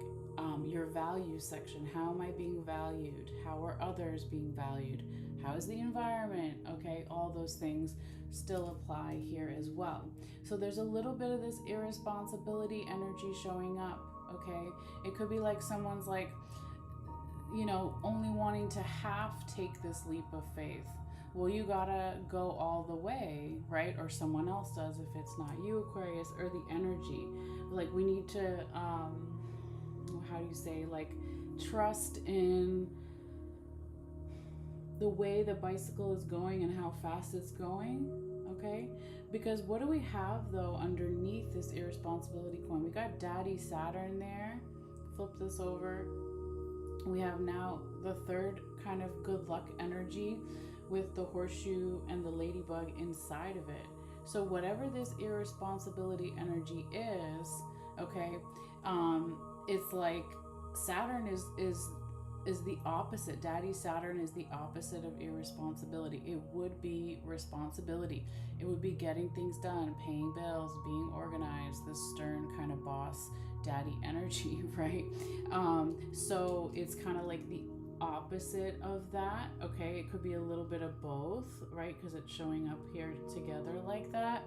your value section. How am I being valued? How are others being valued? How is the environment? Okay, all those things still apply here as well. So there's a little bit of this irresponsibility energy showing up, okay? It could be like someone's like, only wanting to half take this leap of faith. Well, you gotta go all the way, right? Or someone else does if it's not you, Aquarius, or the energy. Like we need to, how do you say, like trust in the way the bicycle is going and how fast it's going, okay? Because what do we have though underneath this irresponsibility coin? We got Daddy Saturn there. Flip this over. We have now the third kind of good luck energy with the horseshoe and the ladybug inside of it. So whatever this irresponsibility energy is, okay, it's like Saturn is is the opposite. Daddy Saturn is the opposite of irresponsibility. It would be responsibility. It would be getting things done, paying bills, being organized, this stern kind of boss daddy energy, right? So it's kind of like the opposite of that. Okay, it could be a little bit of both, right? Because it's showing up here together like that.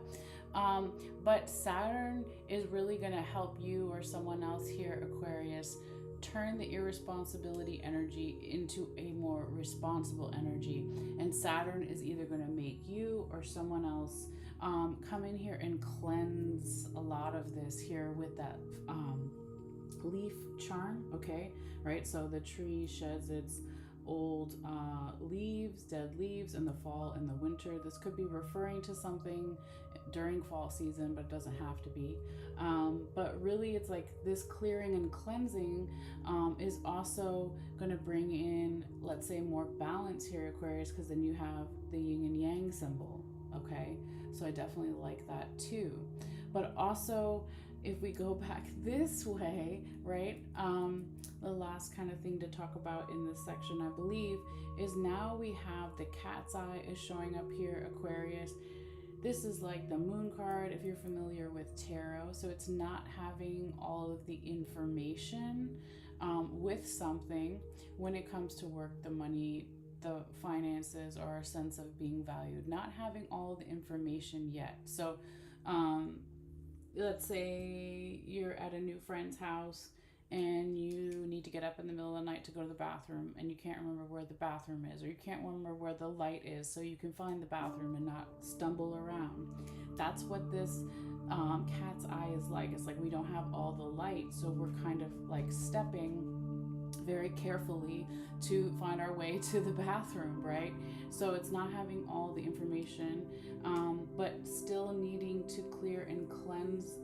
But Saturn is really going to help you or someone else here, Aquarius, turn the irresponsibility energy into a more responsible energy. And Saturn is either going to make you or someone else come in here and cleanse a lot of this here with that leaf charm, okay? Right? So the tree sheds its old leaves, dead leaves in the fall and the winter. This could be referring to something during fall season, but it doesn't have to be. But really, it's like this clearing and cleansing is also going to bring in, let's say, more balance here, Aquarius, because then you have the yin and yang symbol, okay? So I definitely like that too. But also, if we go back this way, right, the last kind of thing to talk about in this section, I believe, is now we have the cat's eye is showing up here, Aquarius. This is like the moon card, if you're familiar with tarot. So it's not having all of the information with something when it comes to work, the money, the finances, or a sense of being valued. Not having all the information yet. So let's say you're at a new friend's house and you need to get up in the middle of the night to go to the bathroom and you can't remember where the bathroom is, or you can't remember where the light is so you can find the bathroom and not stumble around. That's what this cat's eye is like. It's like we don't have all the light, so we're kind of like stepping very carefully to find our way to the bathroom, right? So it's not having all the information, but still needing to clear and cleanse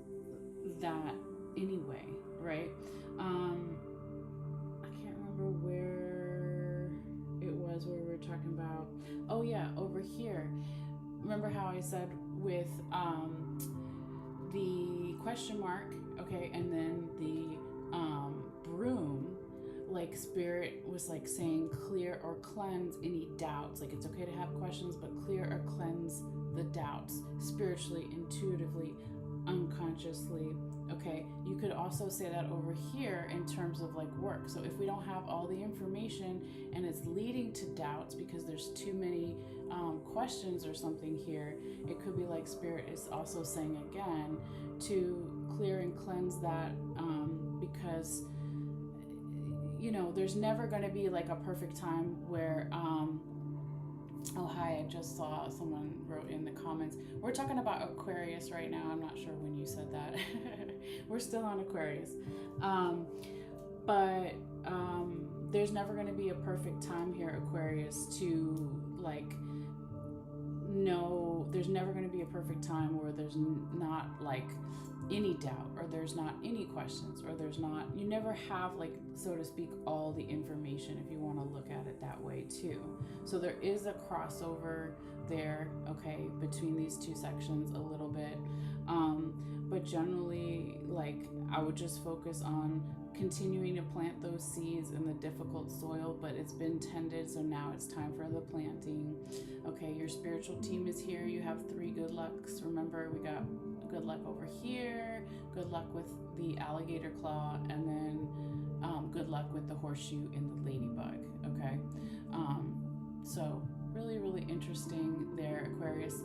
that anyway, right? I can't remember where it was where we were talking about. Oh yeah, over here. Remember how I said with the question mark, okay, and then the broom, like spirit was like saying clear or cleanse any doubts. Like it's okay to have questions, but clear or cleanse the doubts spiritually, intuitively, unconsciously. Okay, you could also say that over here in terms of like work. So if we don't have all the information and it's leading to doubts because there's too many questions or something here, it could be like spirit is also saying again to clear and cleanse that because you know there's never going to be like a perfect time where oh hi, I just saw someone wrote in the comments, we're talking about Aquarius right now. I'm not sure when you said that. We're still on Aquarius, but there's never going to be a perfect time here, Aquarius, to like no, there's never going to be a perfect time where there's not like any doubt, or there's not any questions, or there's not, you never have like, so to speak, all the information, if you want to look at it that way too. So there is a crossover there, okay, between these two sections a little bit, but generally, like, I would just focus on continuing to plant those seeds in the difficult soil, but it's been tended, so now it's time for the planting. Okay, your spiritual team is here. You have 3 good lucks. Remember, we got good luck over here, good luck with the alligator claw, and then good luck with the horseshoe and the ladybug. Okay, so really, really interesting there, Aquarius.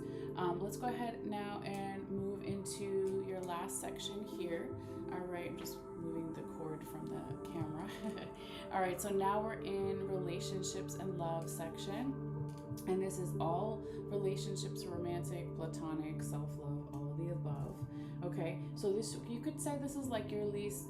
Let's go ahead now and move into your last section here. All right, I'm just moving the cord from the camera. All right, so now we're in relationships and love section. And this is all relationships, romantic, platonic, self-love, all of the above. Okay, so this, you could say this is like your least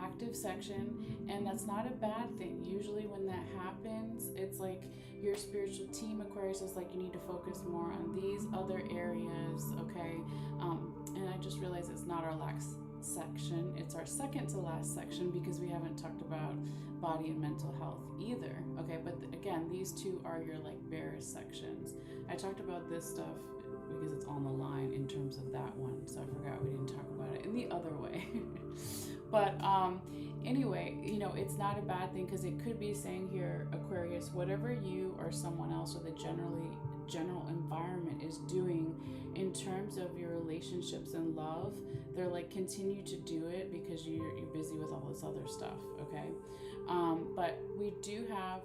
active section, and that's not a bad thing. Usually when that happens, it's like your spiritual team, Aquarius, is like you need to focus more on these other areas, okay? And I just realized it's not our last section, it's our second to last section because we haven't talked about body and mental health either. Okay, but again, these two are your like barest sections. I talked about this stuff because it's on the line in terms of that one, so I forgot we didn't talk about it in the other way. But Anyway, you know, it's not a bad thing, because it could be saying here, Aquarius, whatever you or someone else or the general environment is doing in terms of your relationships and love, they're like, continue to do it because you're busy with all this other stuff, okay? But we do have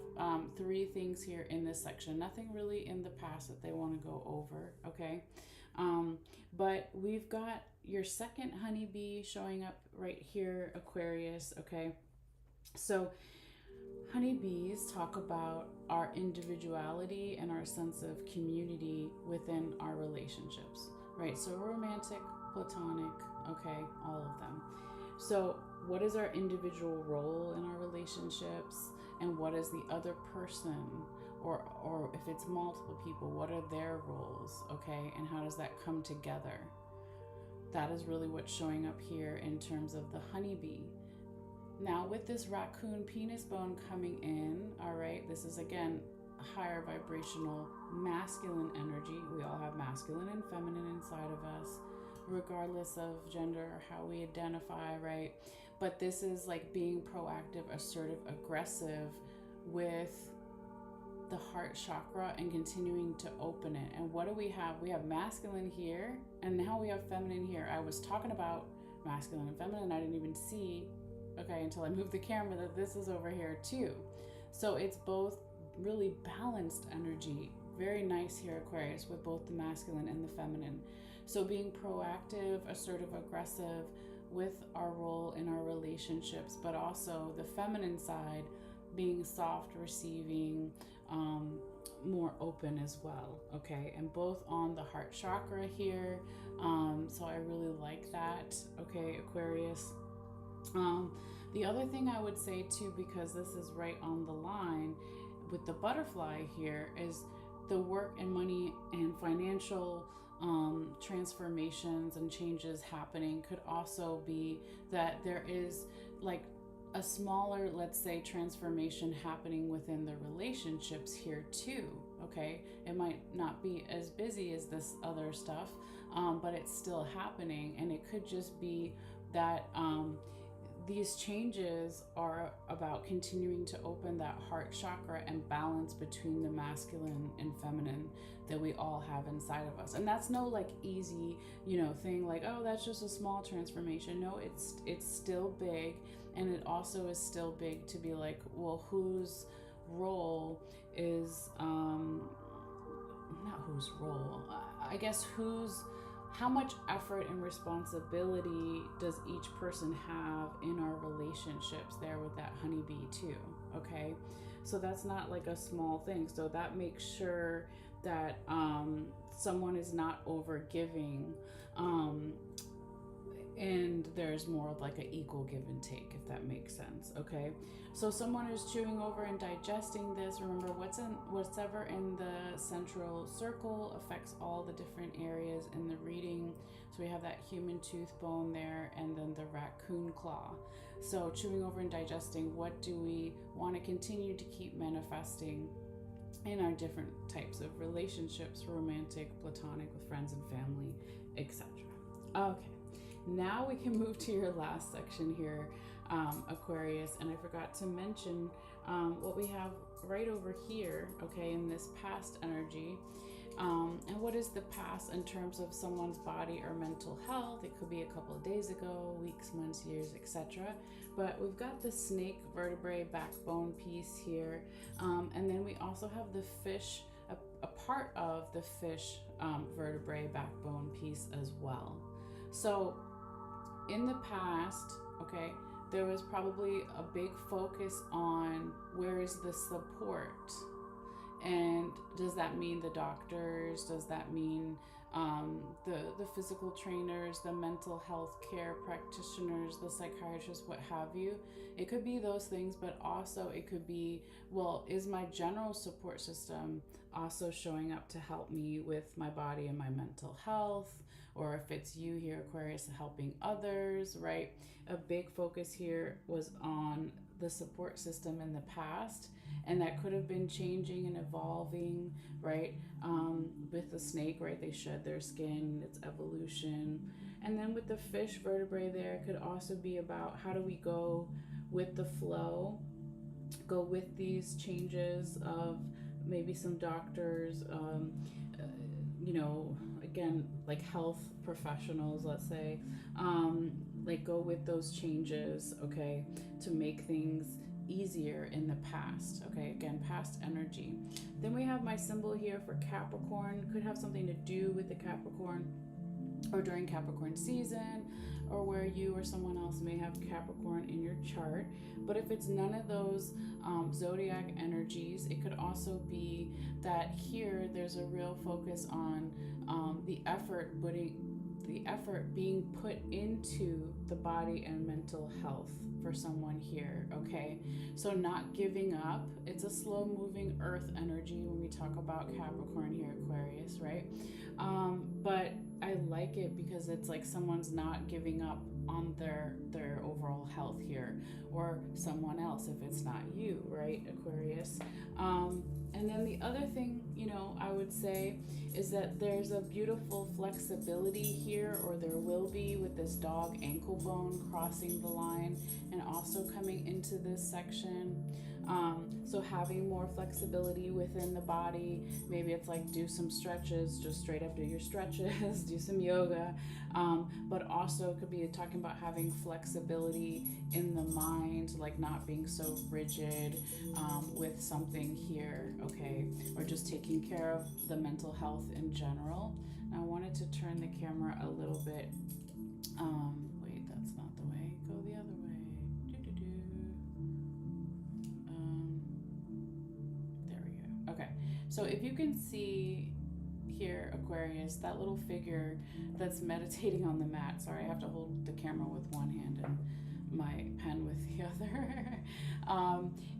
3 things here in this section. Nothing really in the past that they want to go over, okay? But we've got your second honeybee showing up right here, Aquarius, okay? So honeybees talk about our individuality and our sense of community within our relationships, right? So romantic, platonic, okay, all of them. So what is our individual role in our relationships, and what is the other person, or if it's multiple people, what are their roles, okay? And how does that come together? That is really what's showing up here in terms of the honeybee. Now with this raccoon penis bone coming in, all right, this is again a higher vibrational masculine energy. We all have masculine and feminine inside of us, regardless of gender or how we identify, right? But this is like being proactive, assertive, aggressive with the heart chakra and continuing to open it. And what do we have? We have masculine here, and now we have feminine here. I was talking about masculine and feminine, I didn't even see, okay, until I moved the camera, that this is over here too. So it's both really balanced energy. Very nice here, Aquarius, with both the masculine and the feminine. So being proactive, assertive, aggressive with our role in our relationships, but also the feminine side being soft, receiving, more open as well, okay? And both on the heart chakra here. So I really like that, okay, Aquarius. The other thing I would say too, because this is right on the line with the butterfly here, is the work and money and financial transformations and changes happening. Could also be that there is like a smaller, let's say, transformation happening within the relationships here too, okay? It might not be as busy as this other stuff, but it's still happening. And it could just be that these changes are about continuing to open that heart chakra and balance between the masculine and feminine that we all have inside of us. And that's no like easy, you know, thing like, oh, that's just a small transformation. No, it's still big. And it also is still big to be like, well, whose role is, not whose role, I guess how much effort and responsibility does each person have in our relationships there with that honeybee too, okay? So that's not like a small thing. So that makes sure that someone is not over giving, and there's more of like an equal give and take, if that makes sense, okay? So someone is chewing over and digesting this. Remember, whatever in the central circle affects all the different areas in the reading. So we have that human tooth bone there, and then the raccoon claw. So chewing over and digesting, what do we want to continue to keep manifesting in our different types of relationships, romantic, platonic, with friends and family, etc. Okay. Now we can move to your last section here, Aquarius, and I forgot to mention what we have right over here, okay, in this past energy. And what is the past in terms of someone's body or mental health? It could be a couple of days ago, weeks, months, years, etc. But we've got the snake vertebrae backbone piece here, and then we also have the fish, a part of the fish vertebrae backbone piece as well. So in the past, okay, there was probably a big focus on where is the support, and does that mean the doctors? Does that mean the physical trainers, the mental health care practitioners, the psychiatrists, what have you? It could be those things, but also it could be, well, is my general support system also showing up to help me with my body and my mental health? Or if it's you here, Aquarius, helping others, right? A big focus here was on the support system in the past, and that could have been changing and evolving, right? With the snake, right? They shed their skin, it's evolution. And then with the fish vertebrae there, it could also be about how do we go with the flow, go with these changes of maybe some doctors, again, like health professionals, let's say, like go with those changes, okay, to make things easier in the past, okay, again, past energy. Then we have my symbol here for Capricorn. Could have something to do with the Capricorn or during Capricorn season, or where you or someone else may have Capricorn in your chart. But if it's none of those zodiac energies, it could also be that here there's a real focus on the effort being put into the body and mental health for someone here, okay? So not giving up. It's a slow moving earth energy when we talk about Capricorn here, Aquarius, right? But I like it because it's like someone's not giving up on their overall health here, or someone else if it's not you, right, Aquarius? And then the other thing, I would say is that there's a beautiful flexibility here, or there will be, with this dog ankle bone crossing the line and also coming into this section. So having more flexibility within the body. Maybe it's like do some stretches, just straight up do your stretches, do some yoga. But also it could be talking about having flexibility in the mind, like not being so rigid with something here, okay? Or just taking care of the mental health in general. Now I wanted to turn the camera a little bit. Wait, that's not the way. Go the other way. There we go. Okay, so if you can see here, Aquarius, that little figure that's meditating on the mat. Sorry, I have to hold the camera with one hand and my pen with the other.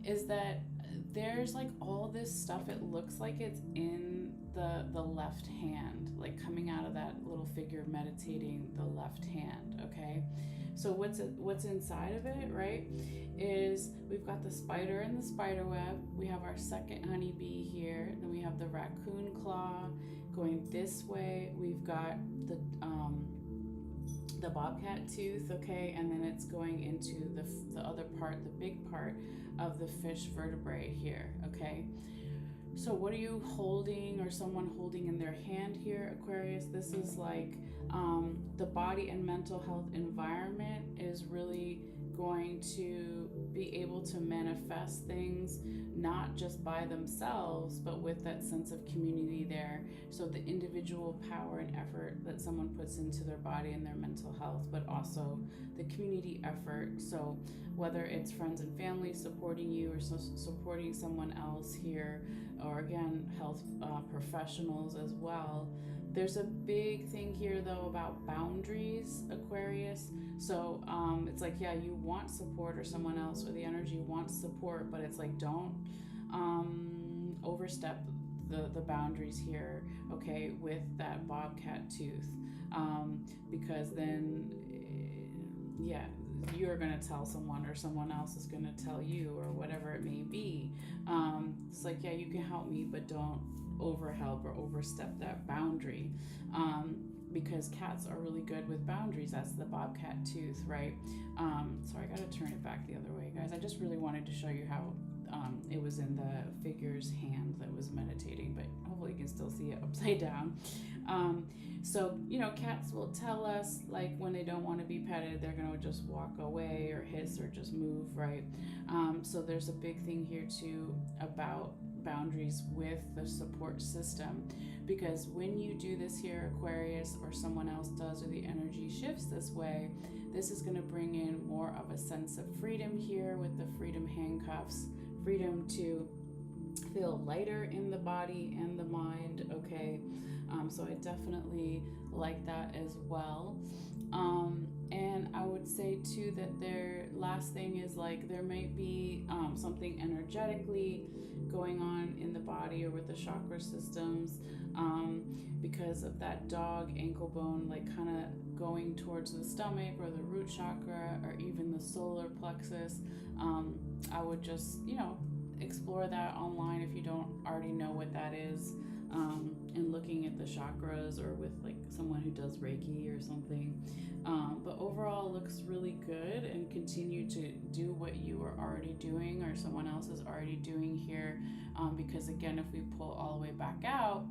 Is that there's like all this stuff, it looks like it's in the left hand, like coming out of that little figure meditating the left hand, okay? So what's inside of it, right, is we've got the spider and the spider web. We have our second honeybee here. Then we have the raccoon claw going this way. We've got the bobcat tooth, okay, and then it's going into the other part, the big part of the fish vertebrae here, okay? So what are you holding, or someone holding in their hand here, Aquarius? This is like the body and mental health environment is really going to be able to manifest things not just by themselves, but with that sense of community there. So the individual power and effort that someone puts into their body and their mental health, but also the community effort. So whether it's friends and family supporting you, or supporting someone else here, or again, health professionals as well. There's a big thing here though about boundaries, Aquarius. So it's like, yeah, you want support, or someone else or the energy wants support, but it's like, don't overstep the boundaries here, okay, with that bobcat tooth, because then yeah, you're going to tell someone, or someone else is going to tell you, or whatever it may be. It's like, yeah, you can help me, but don't overhelp or overstep that boundary, because cats are really good with boundaries. That's the bobcat tooth, right? So I got to turn it back the other way, guys. I just really wanted to show you how it was in the figure's hand that was meditating, but hopefully you can still see it upside down. So, cats will tell us, like, when they don't want to be petted, they're going to just walk away or hiss or just move, right? So there's a big thing here too about boundaries with the support system, because when you do this here, Aquarius, or someone else does, or the energy shifts this way, this is going to bring in more of a sense of freedom here with the freedom handcuffs, freedom to feel lighter in the body and the mind, okay? So I definitely like that as well. And I would say too that their last thing is, like, there might be something energetically going on in the body or with the chakra systems, because of that dog ankle bone, like kind of going towards the stomach or the root chakra or even the solar plexus. I would just, explore that online if you don't already know what that is. and looking at the chakras, or with like someone who does Reiki or something. But overall, it looks really good, and continue to do what you are already doing or someone else is already doing here. Because again, if we pull all the way back out,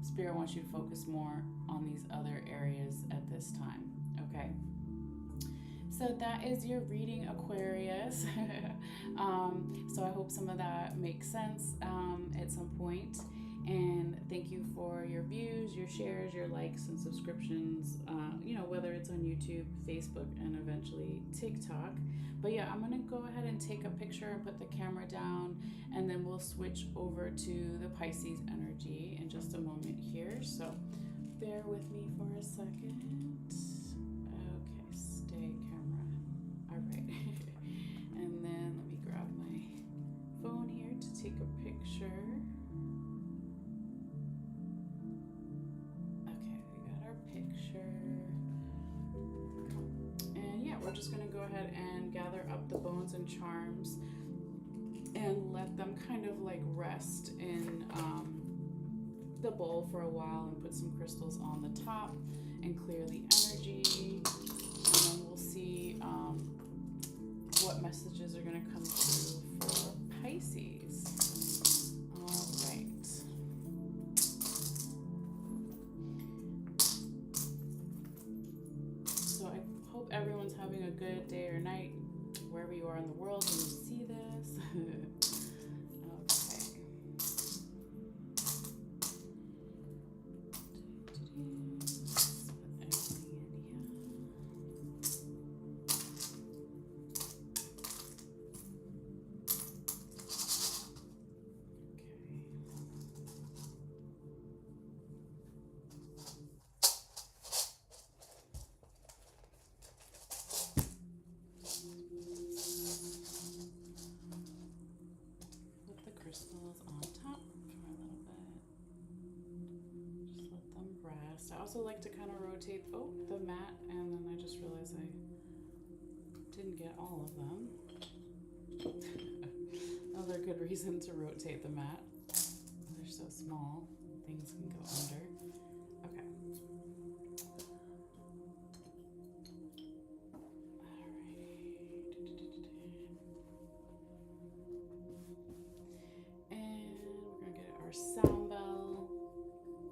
Spirit wants you to focus more on these other areas at this time. Okay. So that is your reading, Aquarius. So I hope some of that makes sense at some point. And thank you for your views, your shares, your likes and subscriptions, whether it's on YouTube, Facebook, and eventually TikTok. But yeah, I'm going to go ahead and take a picture and put the camera down, and then we'll switch over to the Pisces energy in just a moment here. So bear with me for a second. Okay, stay camera. All right. And then let me grab my phone here to take a picture. We're just going to go ahead and gather up the bones and charms and let them kind of like rest in the bowl for a while, and put some crystals on the top and clear the energy. And then we'll see what messages are going to come through for Pisces. All right. So I hope everyone's having a good day or night wherever you are in the world when you see this. Okay. I also like to kind of rotate the mat, and then I just realized I didn't get all of them. Another good reason to rotate the mat. They're so small, things can go under. Okay. Alright. And we're going to get our sound bell.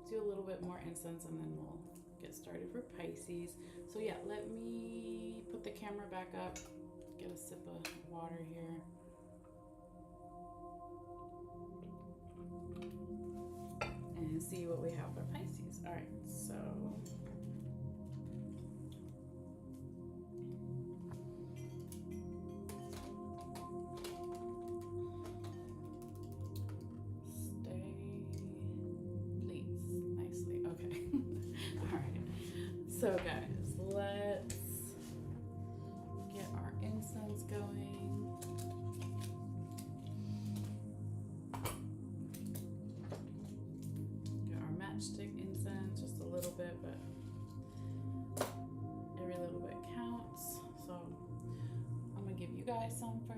Do a little bit more incense, and then we'll get started for Pisces. So yeah, let me put the camera back up, get a sip of water here. And see what we have for Pisces. All right, so so guys, let's get our incense going. Get our matchstick incense, just a little bit, but every little bit counts. So I'm gonna give you guys some first.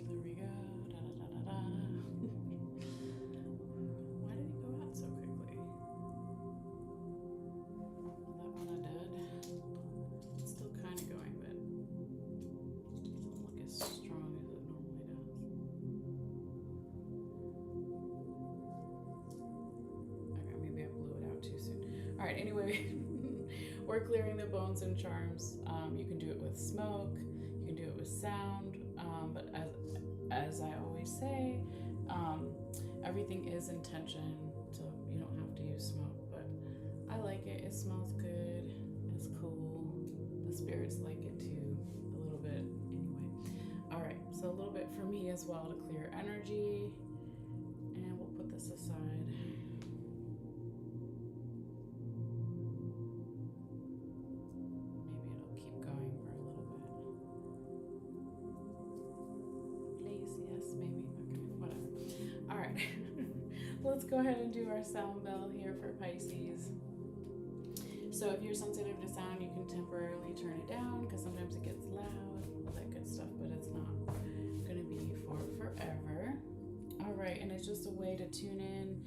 There we go. Da, da, da, da, da. Why did it go out so quickly? All right, anyway, we're clearing the bones and charms. You can do it with smoke, you can do it with sound, but as I always say, everything is intention, so you don't have to use smoke, but I like it. It smells good, it's cool, the spirits like it too, a little bit anyway. All right, so a little bit for me as well to clear energy, and we'll put this aside. Let's go ahead and do our sound bell here for Pisces. So if you're sensitive to sound, you can temporarily turn it down because sometimes it gets loud, all that good stuff, but it's not going to be for forever. All right, and It's just a way to tune in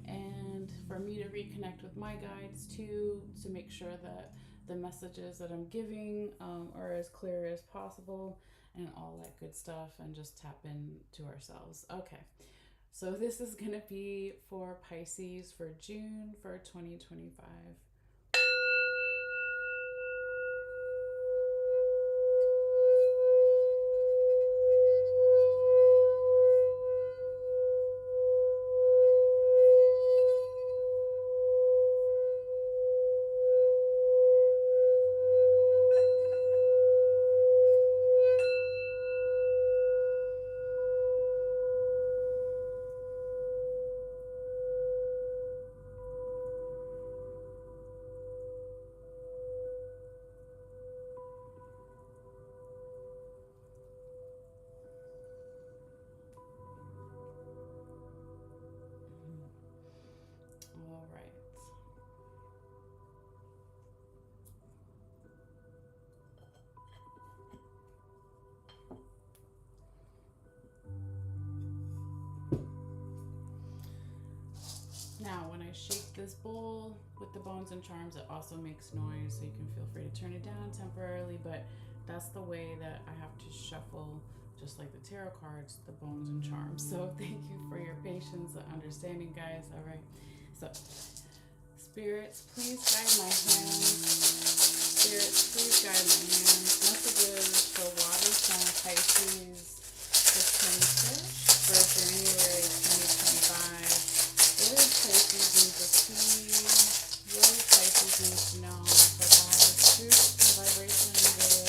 and for me to reconnect with my guides too, to make sure that the messages that I'm giving are as clear as possible and all that good stuff, and just tap into ourselves. Okay, so this is going to be for Pisces for June for 2025. All right. Now, when I shake this bowl with the bones and charms, it also makes noise, so you can feel free to turn it down temporarily, but that's the way that I have to shuffle, just like the tarot cards, the bones and charms. So thank you for your patience and understanding, guys. All right. So, spirits, please guide my hands. Spirits, please guide my hands. Messages for water sign Pisces, the 25th for January 2025. What does Pisces need to see? What does Pisces need to know for that? Truth and vibration and good.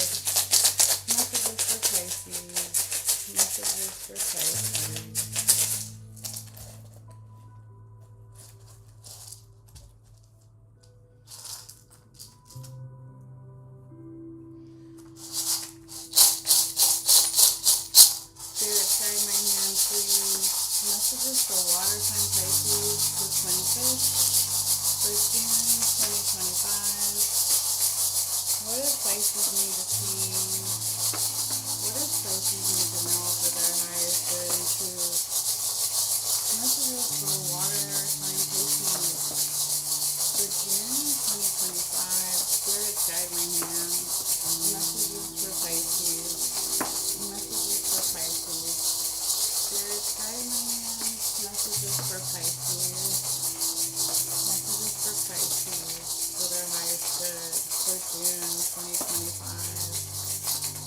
Messages for Pisces. Messages for Pisces. Spirit, guide my hand, please. Messages for water sign Pisces, the 25th for June 2025. What does Pisces need to see? What does Pisces need to know for their highest good and truth? Messages for water sign Pisces for June 2025. Spirit, guide my hand. Messages for Pisces. Messages for Pisces. Spirit, guide my hand. Messages for Pisces. Messages for Pisces for their highest good for June 2025.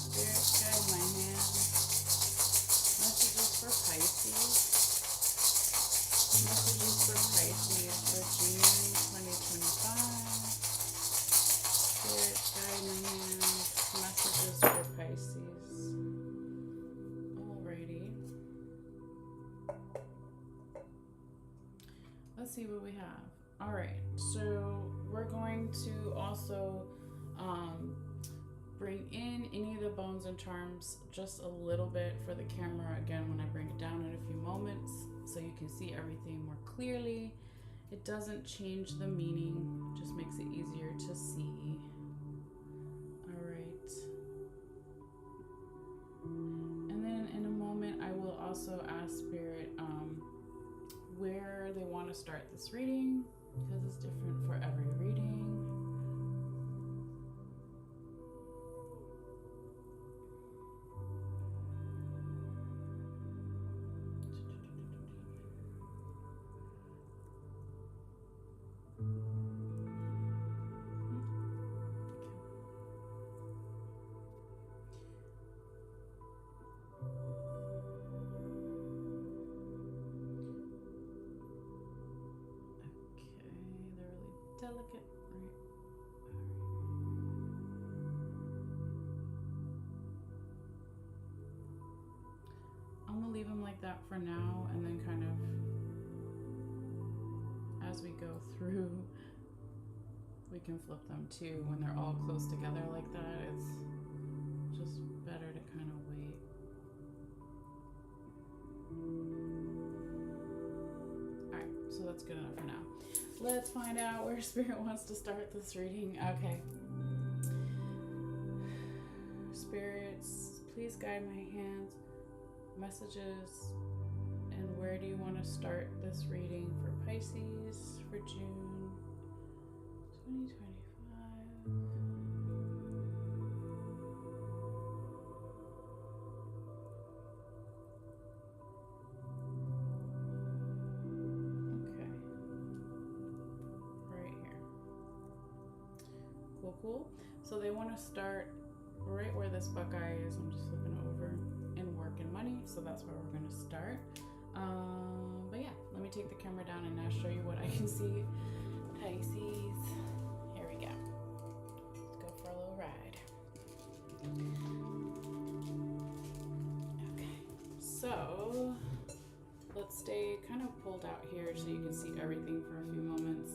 Spirit, guide my hand. Messages for Pisces. Messages for Pisces for June 2025. Spirit, guide my hand. Messages for Pisces. Alrighty. Let's see what we have. All right, so we're going to also bring in any of the bones and charms just a little bit for the camera again when I bring it down in a few moments, so you can see everything more clearly. It doesn't change the meaning, just makes it easier to see. All right. And then in a moment, I will also ask Spirit where they want to start this reading, because it's different for every reading. Delicate, right? I'm gonna leave them like that for now, and then kind of as we go through, we can flip them too when they're all close together like that. It's just better to kind of wait. Alright, so that's good enough for now. Let's find out where Spirit wants to start this reading. Okay. Spirits, please guide my hands, messages, and where do you want to start this reading for Pisces for June 2025? Okay, right here. Cool. So they want to start right where this Buckeye is. I'm just flipping over in work and money. So that's where we're going to start. But yeah, let me take the camera down and now show you what I can see. Pisces. Here we go. Let's go for a little ride. Okay. So let's stay kind of pulled out here so you can see everything for a few moments.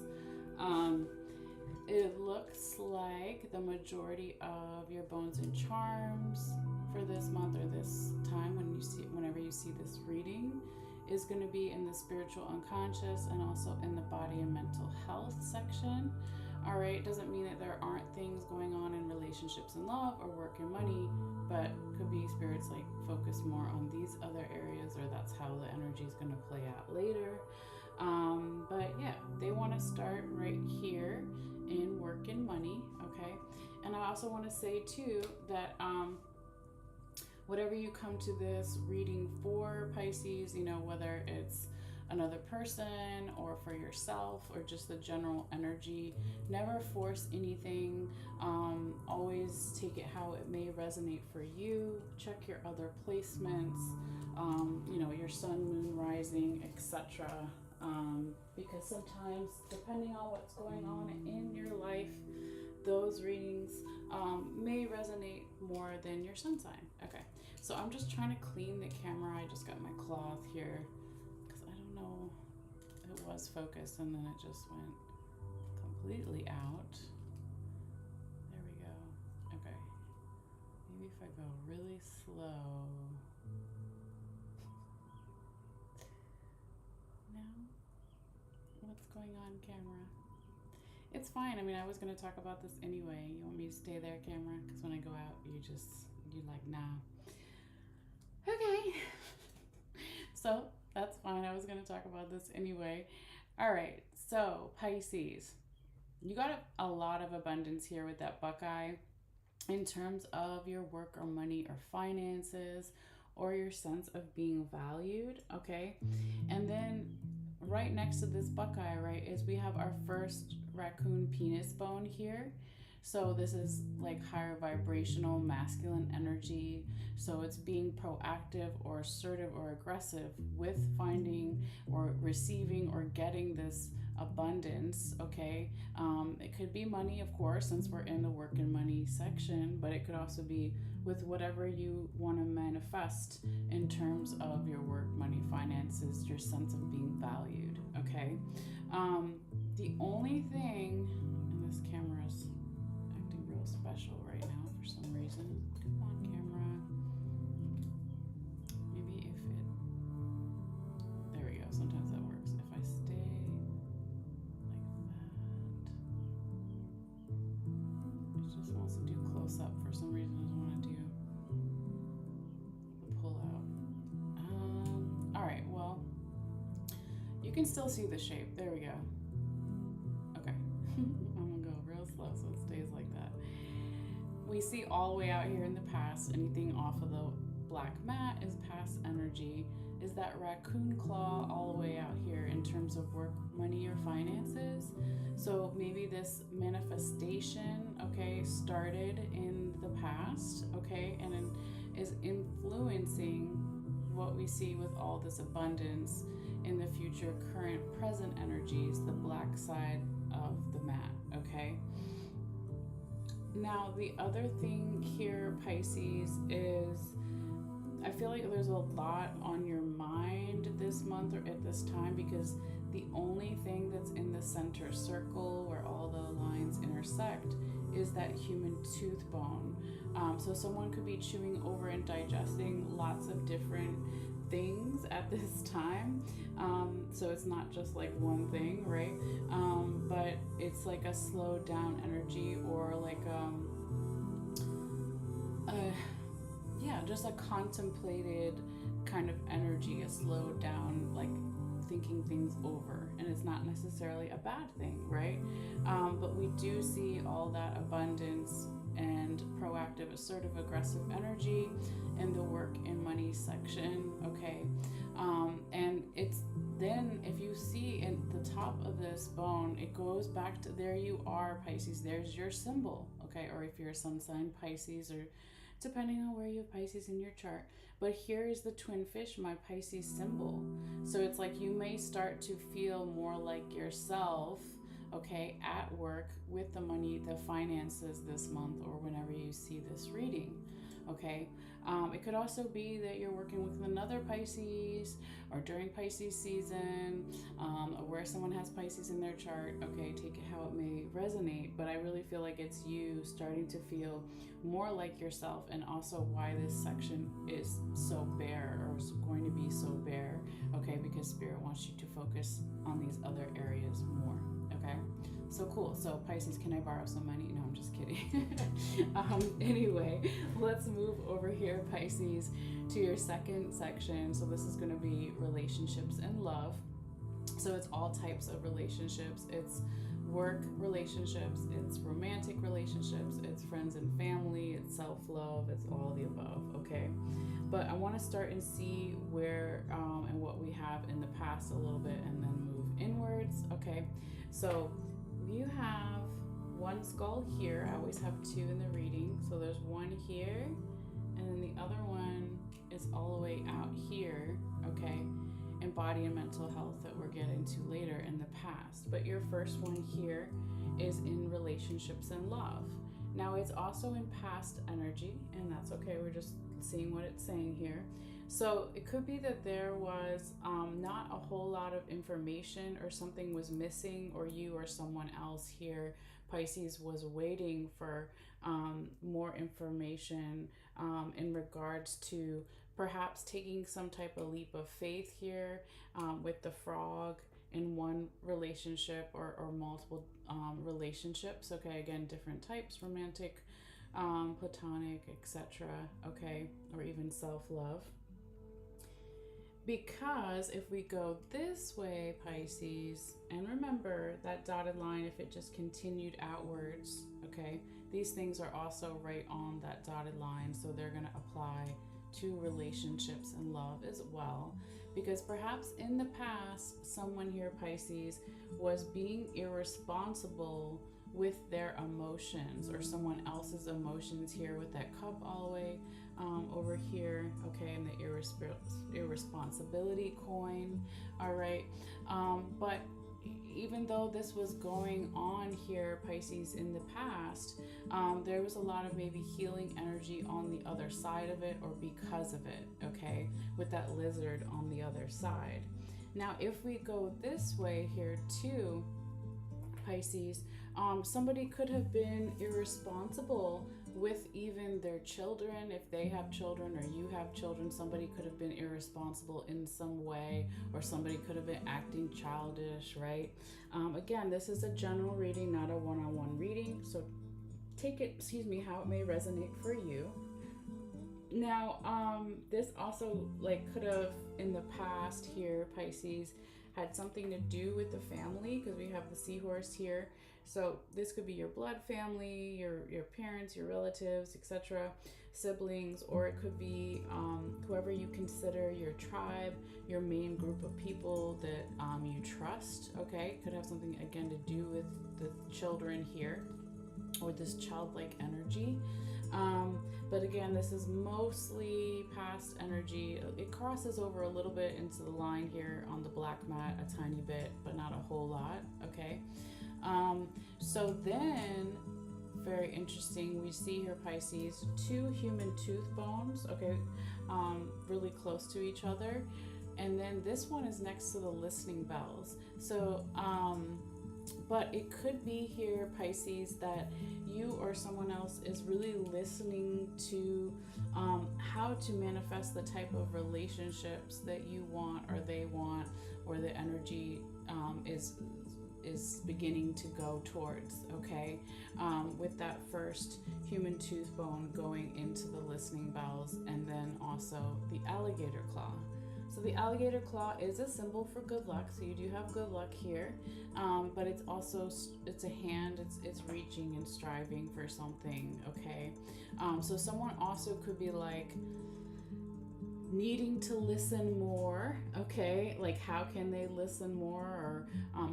It looks like the majority of your bones and charms for this month or this time whenever you see this reading is going to be in the spiritual unconscious and also in the body and mental health section. All right, doesn't mean that there aren't things going on in relationships and love or work and money, but could be spirits like focus more on these other areas, or that's how the energy is going to play out later. But yeah, they want to start right here in work and money, okay? And I also want to say too that whatever you come to this reading for, Pisces, you know, whether it's another person or for yourself or just the general energy, never force anything. Always take it how it may resonate for you. Check your other placements, you know, your sun, moon, rising, etc. Because sometimes, depending on what's going on in your life, those readings may resonate more than your sun sign. Okay, so I'm just trying to clean the camera. I just got my cloth here because I don't know, it was focused and then it just went completely out. There we go. Okay, maybe if I go really slow. What's going on, camera? It's fine. I mean, I was going to talk about this anyway. You want me to stay there, camera? Because when I go out, you like, nah. Okay. So that's fine. I was going to talk about this anyway. All right. So Pisces, you got a lot of abundance here with that Buckeye in terms of your work or money or finances or your sense of being valued. Okay. And then right next to this Buckeye, right, is we have our first raccoon penis bone here. So this is like higher vibrational masculine energy. So it's being proactive or assertive or aggressive with finding or receiving or getting this abundance, okay? It could be money, of course, since we're in the work and money section, but it could also be with whatever you want to manifest in terms of your work, money, finances, your sense of being valued, okay? The only thing, and this camera's acting real special right now for some reason. Come on, camera. Maybe if it, there we go, sometimes that works. If I stay like that, it just wants to do close up for some reason. It doesn't want to do the pull out. All right, well, you can still see the shape. There we go. Okay, I'm gonna go real slow so it stays like that. We see all the way out here in the past, anything off of the black mat is past energy. Is that raccoon claw all the way out here in terms of work, money, or finances? So maybe this manifestation, okay, started in the past, okay, and is influencing what we see with all this abundance in the future, current, present energies, the black side of the mat, okay? Now, the other thing here, Pisces, is I feel like there's a lot on your mind this month or at this time, because the only thing that's in the center circle where all the lines intersect is that human tooth bone. So someone could be chewing over and digesting lots of different things at this time. So it's not just like one thing, right? But it's like a slowed down energy, or like yeah, just a contemplated kind of energy, a slowed down, like thinking things over. And it's not necessarily a bad thing, right? But we do see all that abundance and proactive, assertive, aggressive energy in the work and money section, okay? And it's then, if you see in the top of this bone, it goes back to, there you are, Pisces, there's your symbol, okay? Or if you're a sun sign Pisces, or depending on where you have Pisces in your chart. But here is the twin fish, my Pisces symbol. So it's like you may start to feel more like yourself, okay, at work with the money, the finances this month, or whenever you see this reading, okay? It could also be that you're working with another Pisces, or during Pisces season, or where someone has Pisces in their chart, okay, take it how it may resonate. But I really feel like it's you starting to feel more like yourself, and also why this section is so bare, or is going to be so bare, okay, because Spirit wants you to focus on these other areas more, okay? So cool. So Pisces, can I borrow some money? No, I'm just kidding. Anyway, let's move over here, Pisces, to your second section. So this is going to be relationships and love. So it's all types of relationships. It's work relationships, it's romantic relationships, it's friends and family, it's self-love, it's all the above, okay? But I want to start and see where and what we have in the past a little bit, and then move inwards, okay? So you have one skull here. I always have two in the reading. So there's one here, and then the other one is all the way out here, okay? And body and mental health that we're getting to later in the past. But your first one here is in relationships and love. Now it's also in past energy, and that's okay. We're just seeing what it's saying here. So it could be that there was not a whole lot of information, or something was missing, or you or someone else here, Pisces, was waiting for more information in regards to perhaps taking some type of leap of faith here with the frog in one relationship, or multiple relationships, okay? Again, different types, romantic, platonic, etc., okay? Or even self-love. Because if we go this way, Pisces, and remember that dotted line, if it just continued outwards, okay, these things are also right on that dotted line, so they're going to apply to relationships and love as well. Because perhaps in the past, someone here, Pisces, was being irresponsible with their emotions, or someone else's emotions here with that cup all the way over here, okay, and the irresponsibility coin, all right? But even though this was going on here, Pisces, in the past, there was a lot of maybe healing energy on the other side of it, or because of it, okay, with that lizard on the other side. Now, if we go this way here too, Pisces, somebody could have been irresponsible with even their children. If they have children, or you have children, somebody could have been irresponsible in some way, or somebody could have been acting childish, right? Again, this is a general reading, not a one-on-one reading, so take it, how it may resonate for you. Now, this also could have in the past here, Pisces, had something to do with the family, because we have the seahorse here. So this could be your blood family, your parents, your relatives, etc., siblings, or it could be whoever you consider your tribe, your main group of people that you trust, okay? Could have something, again, to do with the children here, or this childlike energy. But again, this is mostly past energy. It crosses over a little bit into the line here on the black mat, a tiny bit, but not a whole lot, okay? So then, very interesting, we see here, Pisces, two human tooth bones, okay, really close to each other. And then this one is next to the listening bells. So, but it could be here, Pisces, that you or someone else is really listening to how to manifest the type of relationships that you want, or they want, or the energy is beginning to go towards, okay? With that first human tooth bone going into the listening bells, and then also the alligator claw. So the alligator claw is a symbol for good luck, so you do have good luck here, but it's also, it's a hand, it's reaching and striving for something, okay? So someone also could be like needing to listen more, okay? Like how can they listen more, or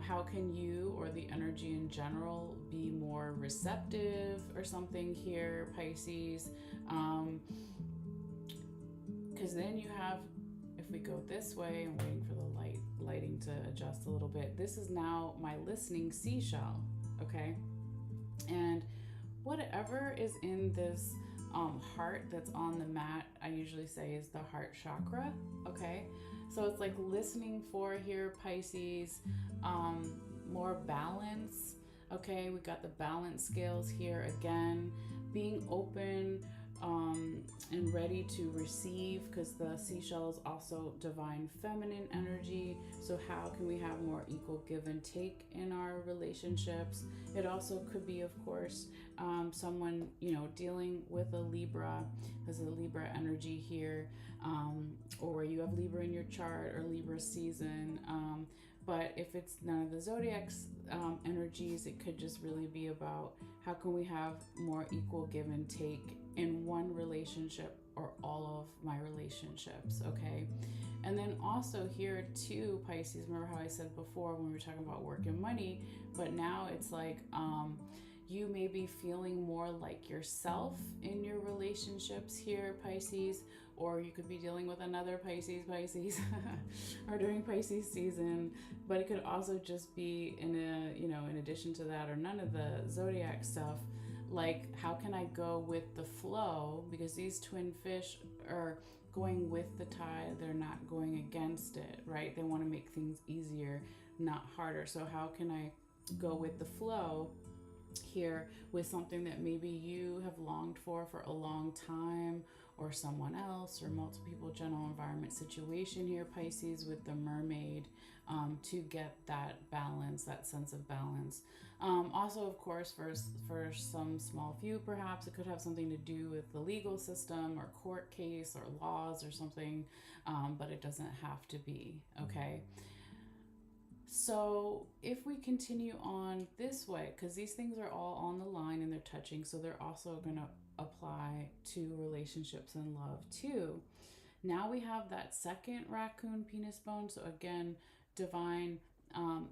how can you or the energy in general be more receptive or something here, Pisces? Because then you have, if we go this way, I'm waiting for the lighting to adjust a little bit. This is now my listening seashell, okay? And whatever is in this heart that's on the mat, I usually say is the heart chakra, okay? So it's like listening for here, Pisces, more balance, okay? We got the balance scales here again, being open, and ready to receive, because the seashell is also divine feminine energy. So how can we have more equal give and take in our relationships? It also could be, of course, someone, you know, dealing with a Libra. There's a Libra energy here, or you have Libra in your chart or Libra season. But if it's none of the zodiac's energies, it could just really be about how can we have more equal give and take in one relationship or all of my relationships, okay? And then also here too, Pisces, remember how I said before when we were talking about work and money, but now it's like you may be feeling more like yourself in your relationships here, Pisces, or you could be dealing with another Pisces or during Pisces season, but it could also just be in a, you know, in addition to that or none of the zodiac stuff, like how can I go with the flow, because these twin fish are going with the tide, they're not going against it, right? They want to make things easier, not harder. So how can I go with the flow here with something that maybe you have longed for a long time, or someone else, or multiple people, general environment situation here, Pisces, with the mermaid, to get that balance, that sense of balance. Also, of course, for some small few, perhaps it could have something to do with the legal system or court case or laws or something, but it doesn't have to be, okay? So if we continue on this way, because these things are all on the line and they're touching, so they're also going to apply to relationships and love too. Now we have that second raccoon penis bone. So again, divine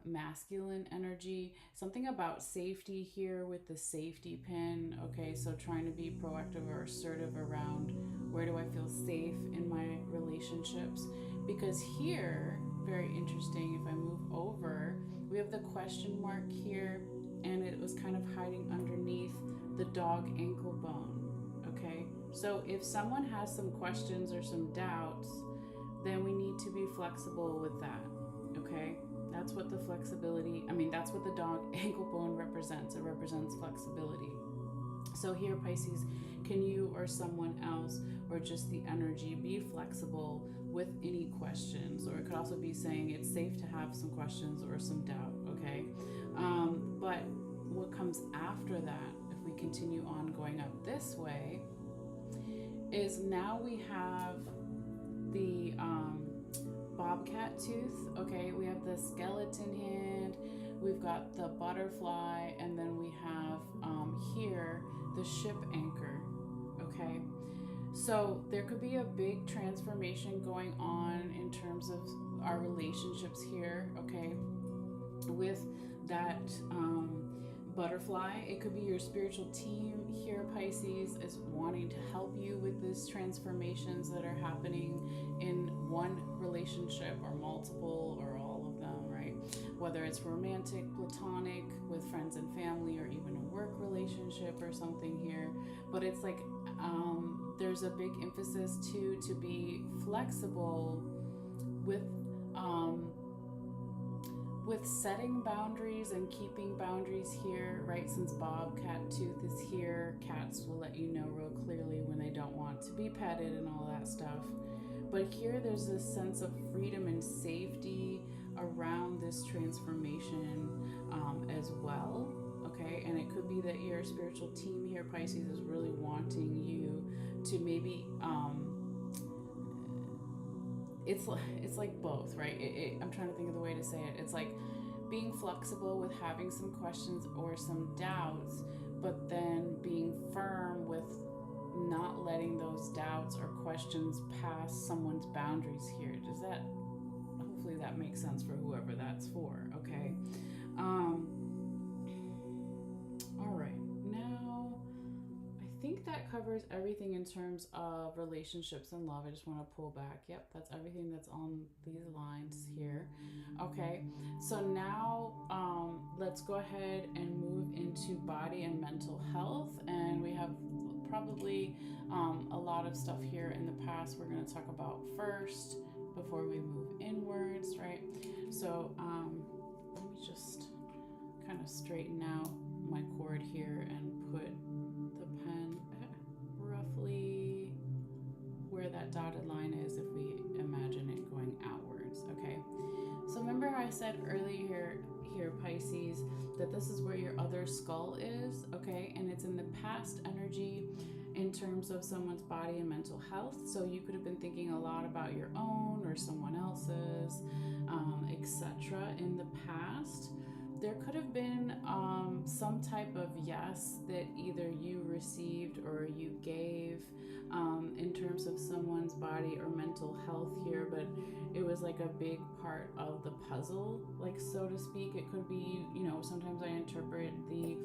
masculine energy, something about safety here with the safety pin, okay? So trying to be proactive or assertive around where do I feel safe in my relationships, because here, very interesting, if I move over, we have the question mark here, and it was kind of hiding underneath the dog ankle bone, okay? So if someone has some questions or some doubts, then we need to be flexible with that, okay? That's what the flexibility, that's what the dog ankle bone represents. It represents flexibility. So here, Pisces, can you or someone else, or just the energy, be flexible with any questions? Or it could also be saying it's safe to have some questions or some doubt, okay? But what comes after that, if we continue on going up this way, is now we have the bobcat tooth, okay? We have the skeleton hand, we've got the butterfly, and then we have here the ship anchor, okay? So there could be a big transformation going on in terms of our relationships here, okay? With that butterfly, it could be your spiritual team here, Pisces, is wanting to help you with these transformations that are happening in one relationship or multiple or all of them, right? Whether it's romantic, platonic, with friends and family, or even a work relationship or something here. But it's like there's a big emphasis too to be flexible with setting boundaries and keeping boundaries here, right? Since bobcat tooth is here, cats will let you know real clearly when they don't want to be petted and all that stuff. But here there's this sense of freedom and safety around this transformation as well. Okay, and it could be that your spiritual team here, Pisces, is really wanting you to maybe it's like both, right? I'm trying to think of the way to say it. It's like being flexible with having some questions or some doubts, but then being firm with not letting those doubts or questions pass someone's boundaries here. Does that, hopefully that makes sense for whoever that's for, okay? All right, now I think that covers everything in terms of relationships and love. I just want to pull back. Yep, that's everything that's on these lines here. Okay, so now let's go ahead and move into body and mental health. And we have probably a lot of stuff here in the past we're going to talk about first before we move inwards, right? So let me just kind of straighten out my cord here and put the pen roughly where that dotted line is if we imagine it going outwards, okay? So remember how I said earlier here, Pisces, that this is where your other skull is, okay? And it's in the past energy in terms of someone's body and mental health. So you could have been thinking a lot about your own or someone else's, etc. in the past. There could have been some type of yes that either you received or you gave in terms of someone's body or mental health here, but it was like a big part of the puzzle, like so to speak. It could be, you know, sometimes I interpret the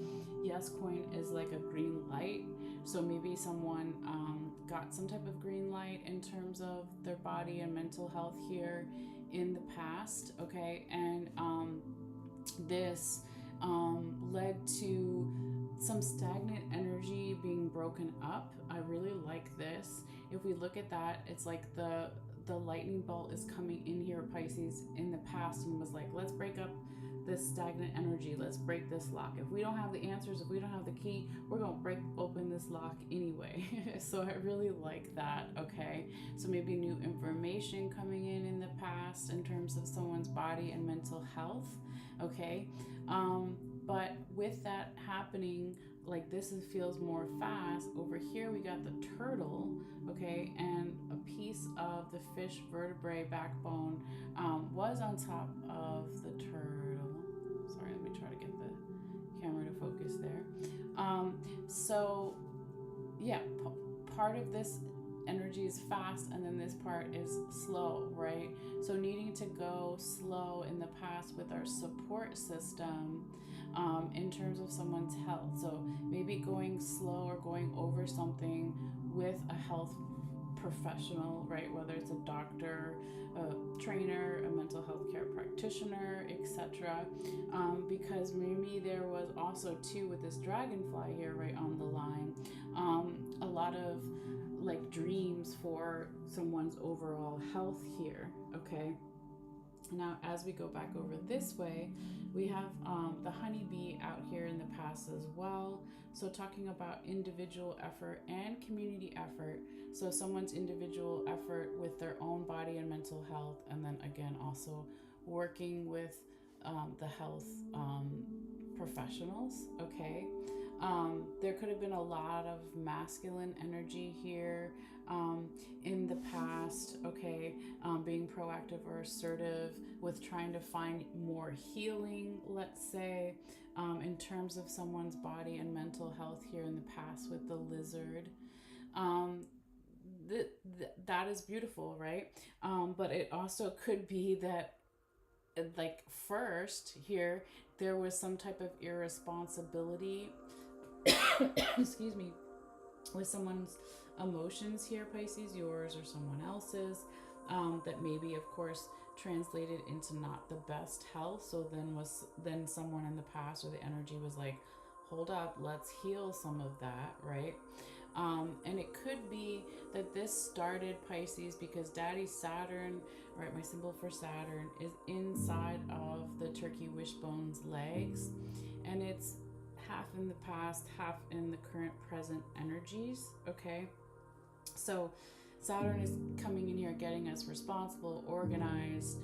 yes coin as like a green light. So maybe someone got some type of green light in terms of their body and mental health here in the past, okay? And this led to some stagnant energy being broken up. I really like this. If we look at that, it's like the lightning bolt is coming in here, Pisces, in the past, and was like, let's break up this stagnant energy. Let's break this lock. If we don't have the answers, if we don't have the key, we're going to break open this lock anyway. So I really like that, okay? So maybe new information coming in the past in terms of someone's body and mental health, okay? But with that happening, like this feels more fast. Over here we got the turtle, okay, and a piece of the fish vertebrae backbone was on top of the turtle. Sorry, let me try to get the camera to focus there. So yeah, part of this energy is fast, and then this part is slow, right? So needing to go slow in the past with our support system in terms of someone's health. So maybe going slow or going over something with a health professional, right? Whether it's a doctor, a trainer, a mental health care practitioner, etc. Because maybe there was also too with this dragonfly here right on the line, a lot of like dreams for someone's overall health here, okay? Now, as we go back over this way, we have the honeybee out here in the past as well. So talking about individual effort and community effort. So someone's individual effort with their own body and mental health, and then again, also working with the health professionals, okay? There could have been a lot of masculine energy here in the past, okay? Being proactive or assertive with trying to find more healing, let's say, in terms of someone's body and mental health here in the past with the lizard. That is beautiful, right? But it also could be that like first here there was some type of irresponsibility excuse me, with someone's emotions here, Pisces, yours or someone else's, that maybe of course translated into not the best health. So then someone in the past or the energy was like, hold up, let's heal some of that, right? And it could be that this started, Pisces, because Daddy Saturn, right, my symbol for Saturn, is inside of the turkey wishbone's legs, and it's half in the past, half in the current present energies, okay? So Saturn is coming in here getting us responsible, organized,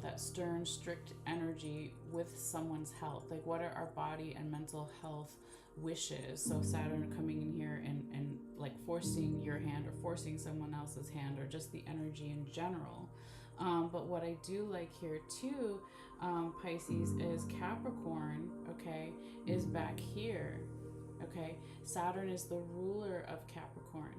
that stern, strict energy with someone's health. Like, what are our body and mental health wishes? So Saturn coming in here and like forcing your hand or forcing someone else's hand, or just the energy in general. But what I do like here too, Pisces, is Capricorn, okay, is back here. Okay, Saturn is the ruler of Capricorn.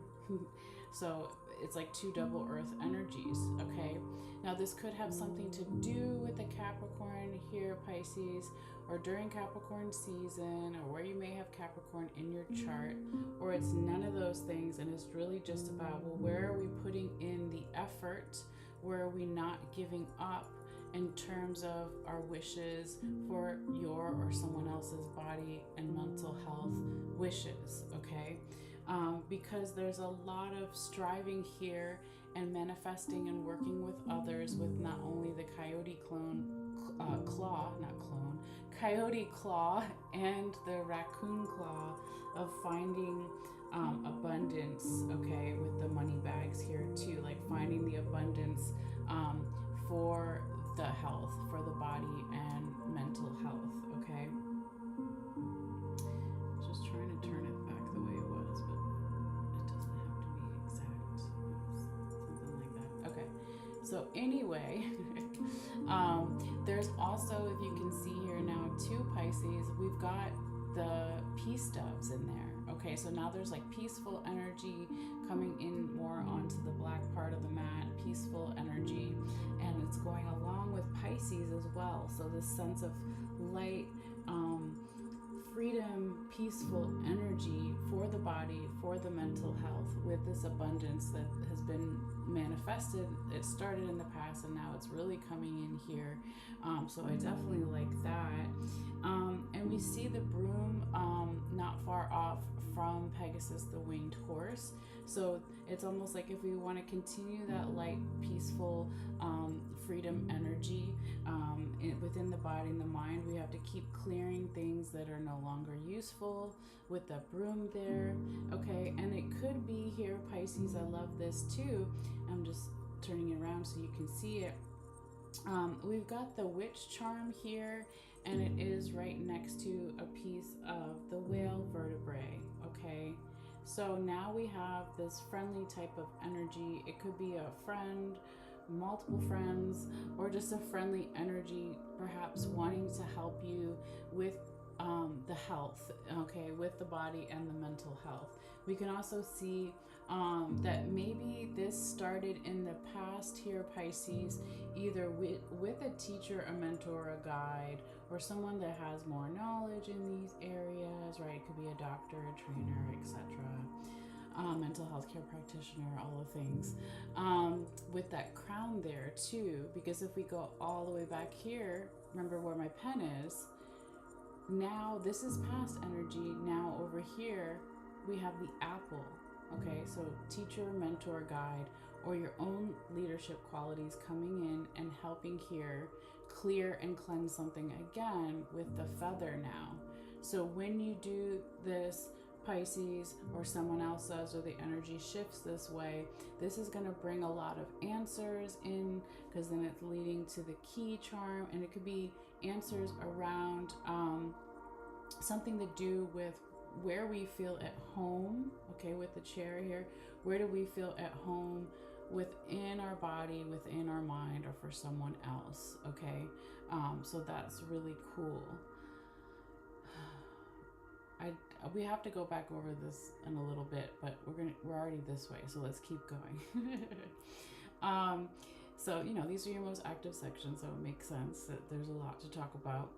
So it's like two double earth energies. Okay, now this could have something to do with the Capricorn here, Pisces, or during Capricorn season, or where you may have Capricorn in your chart, or it's none of those things, and it's really just about, well, where are we putting in the effort? Where are we not giving up in terms of our wishes for your or someone else's body and mental health wishes? Okay, because there's a lot of striving here and manifesting and working with others, with not only the coyote coyote claw and the raccoon claw of finding abundance, okay, with the money bags here too, like finding the abundance for the health, for the body and mental health, okay? Just trying to turn it back the way it was, but it doesn't have to be exact. Something like that. Okay, so anyway, there's also, if you can see here now too, Pisces, we've got the peace doves in there. Okay, so now there's like peaceful energy coming in more onto the black part of the mat, peaceful energy, and it's going along with Pisces as well. So this sense of light, freedom, peaceful energy for the body, for the mental health, with this abundance that has been manifested. It started in the past and now it's really coming in here. So I definitely like that. And we see the broom not far off from Pegasus, the winged horse. So it's almost like if we want to continue that light, peaceful, freedom energy within the body and the mind, we have to keep clearing things that are no longer useful with the broom there. Okay, and it could be here, Pisces, I love this too. I'm just turning it around so you can see it. We've got the witch charm here, and it is right next to a piece of the whale vertebrae. Okay, so now we have this friendly type of energy. It could be a friend, multiple friends, or just a friendly energy, perhaps wanting to help you with the health, okay, with the body and the mental health. We can also see that maybe this started in the past here, Pisces, either with a teacher, a mentor, a guide, or someone that has more knowledge in these areas, right? It could be a doctor, a trainer, etc. Mental health care practitioner, all the things. With that crown there too, because if we go all the way back here, remember where my pen is, now this is past energy. Now over here, we have the apple. Okay, so teacher, mentor, guide, or your own leadership qualities coming in and helping here clear and cleanse something again with the feather now. So when you do this, Pisces, or someone else does, or the energy shifts this way, this is going to bring a lot of answers in, because then it's leading to the key charm, and it could be answers around something to do with where we feel at home. Okay, with the chair here, where do we feel at home within our body, within our mind, or for someone else? Okay, so that's really cool. We have to go back over this in a little bit, but we're already this way, so let's keep going. So these are your most active sections, so it makes sense that there's a lot to talk about.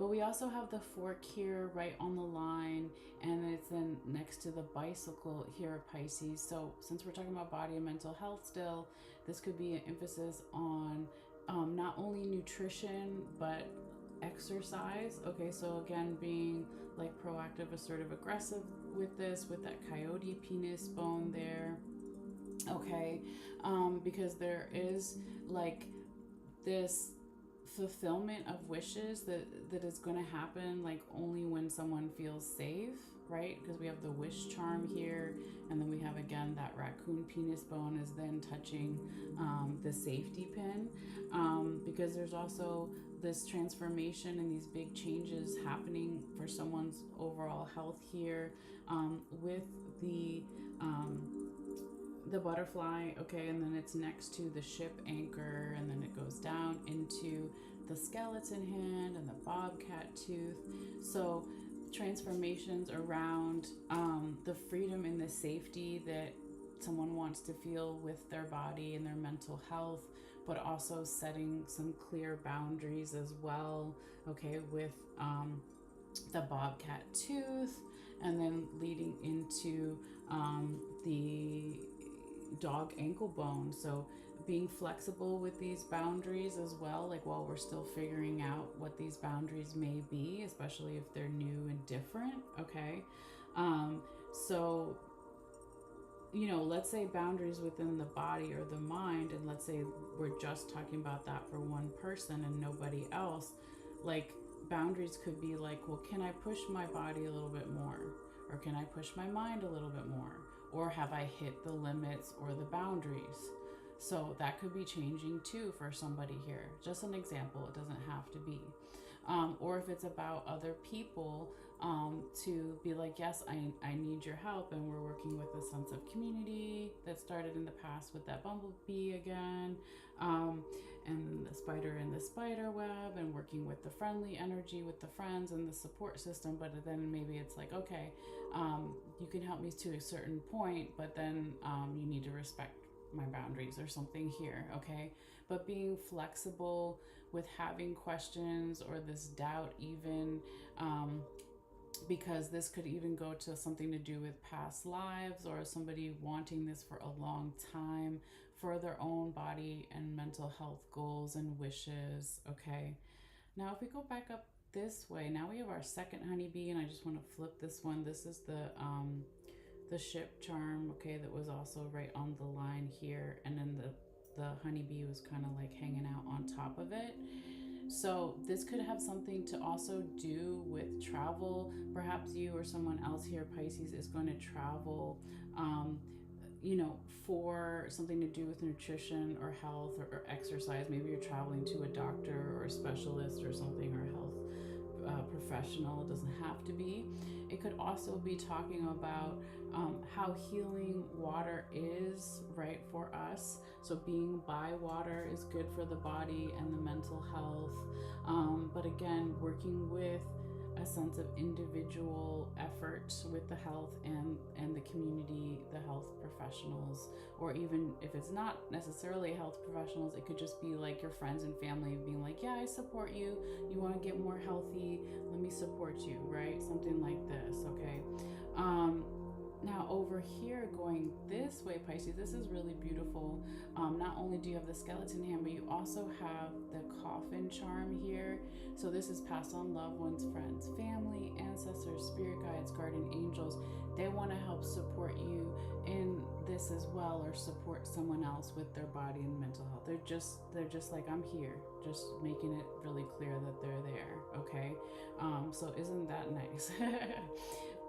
But we also have the fork here right on the line, and it's then next to the bicycle here, Pisces. So since we're talking about body and mental health still, this could be an emphasis on not only nutrition but exercise. Okay, so again, being like proactive, assertive, aggressive with this, with that coyote penis bone there. Okay, because there is like this fulfillment of wishes that is going to happen like only when someone feels safe. right? Because we have the wish charm here, and then we have again that raccoon penis bone is then touching the safety pin, because there's also this transformation and these big changes happening for someone's overall health here, with the butterfly, okay, and then it's next to the ship anchor, and then it goes down into the skeleton hand and the bobcat tooth. So transformations around the freedom and the safety that someone wants to feel with their body and their mental health, but also setting some clear boundaries as well, okay, with the bobcat tooth, and then leading into the dog ankle bone. So being flexible with these boundaries as well, like while we're still figuring out what these boundaries may be, especially if they're new and different, okay? So, you know, let's say boundaries within the body or the mind, and let's say we're just talking about that for one person and nobody else. Like, boundaries could be like, well, can I push my body a little bit more? Or can I push my mind a little bit more? Or have I hit the limits or the boundaries? So that could be changing too for somebody here. Just an example, it doesn't have to be. Or if it's about other people, to be like, yes, I need your help, and we're working with a sense of community that started in the past with that bumblebee again, and the spider in the spider web, and working with the friendly energy with the friends and the support system. But then maybe it's like, okay, you can help me to a certain point, but then you need to respect my boundaries or something here, okay? But being flexible with having questions or this doubt even, because this could even go to something to do with past lives or somebody wanting this for a long time for their own body and mental health goals and wishes, okay? Now if we go back up this way, now we have our second honeybee, and I just want to flip this one. This is the ship charm, okay, that was also right on the line here, and then the honeybee was kind of like hanging out on top of it. So this could have something to also do with travel. Perhaps you or someone else here, Pisces, is going to travel, you know, for something to do with nutrition or health or exercise. Maybe you're traveling to a doctor or a specialist or something, or a health professional. It doesn't have to be. It could also be talking about how healing water is, right, for us. So being by water is good for the body and the mental health. But again, working with a sense of individual effort with the health and the community, the health professionals, or even if it's not necessarily health professionals, it could just be like your friends and family being like, yeah, I support you. You want to get more healthy, let me support you, right? Something like this, okay? Now over here going this way, Pisces, this is really beautiful. Not only do you have the skeleton hand, but you also have the coffin charm here. So this is passed on loved ones, friends, family, ancestors, spirit guides, guardian angels. They want to help support you in this as well, or support someone else with their body and mental health. They're just like, I'm here, just making it really clear that they're there, okay? So isn't that nice?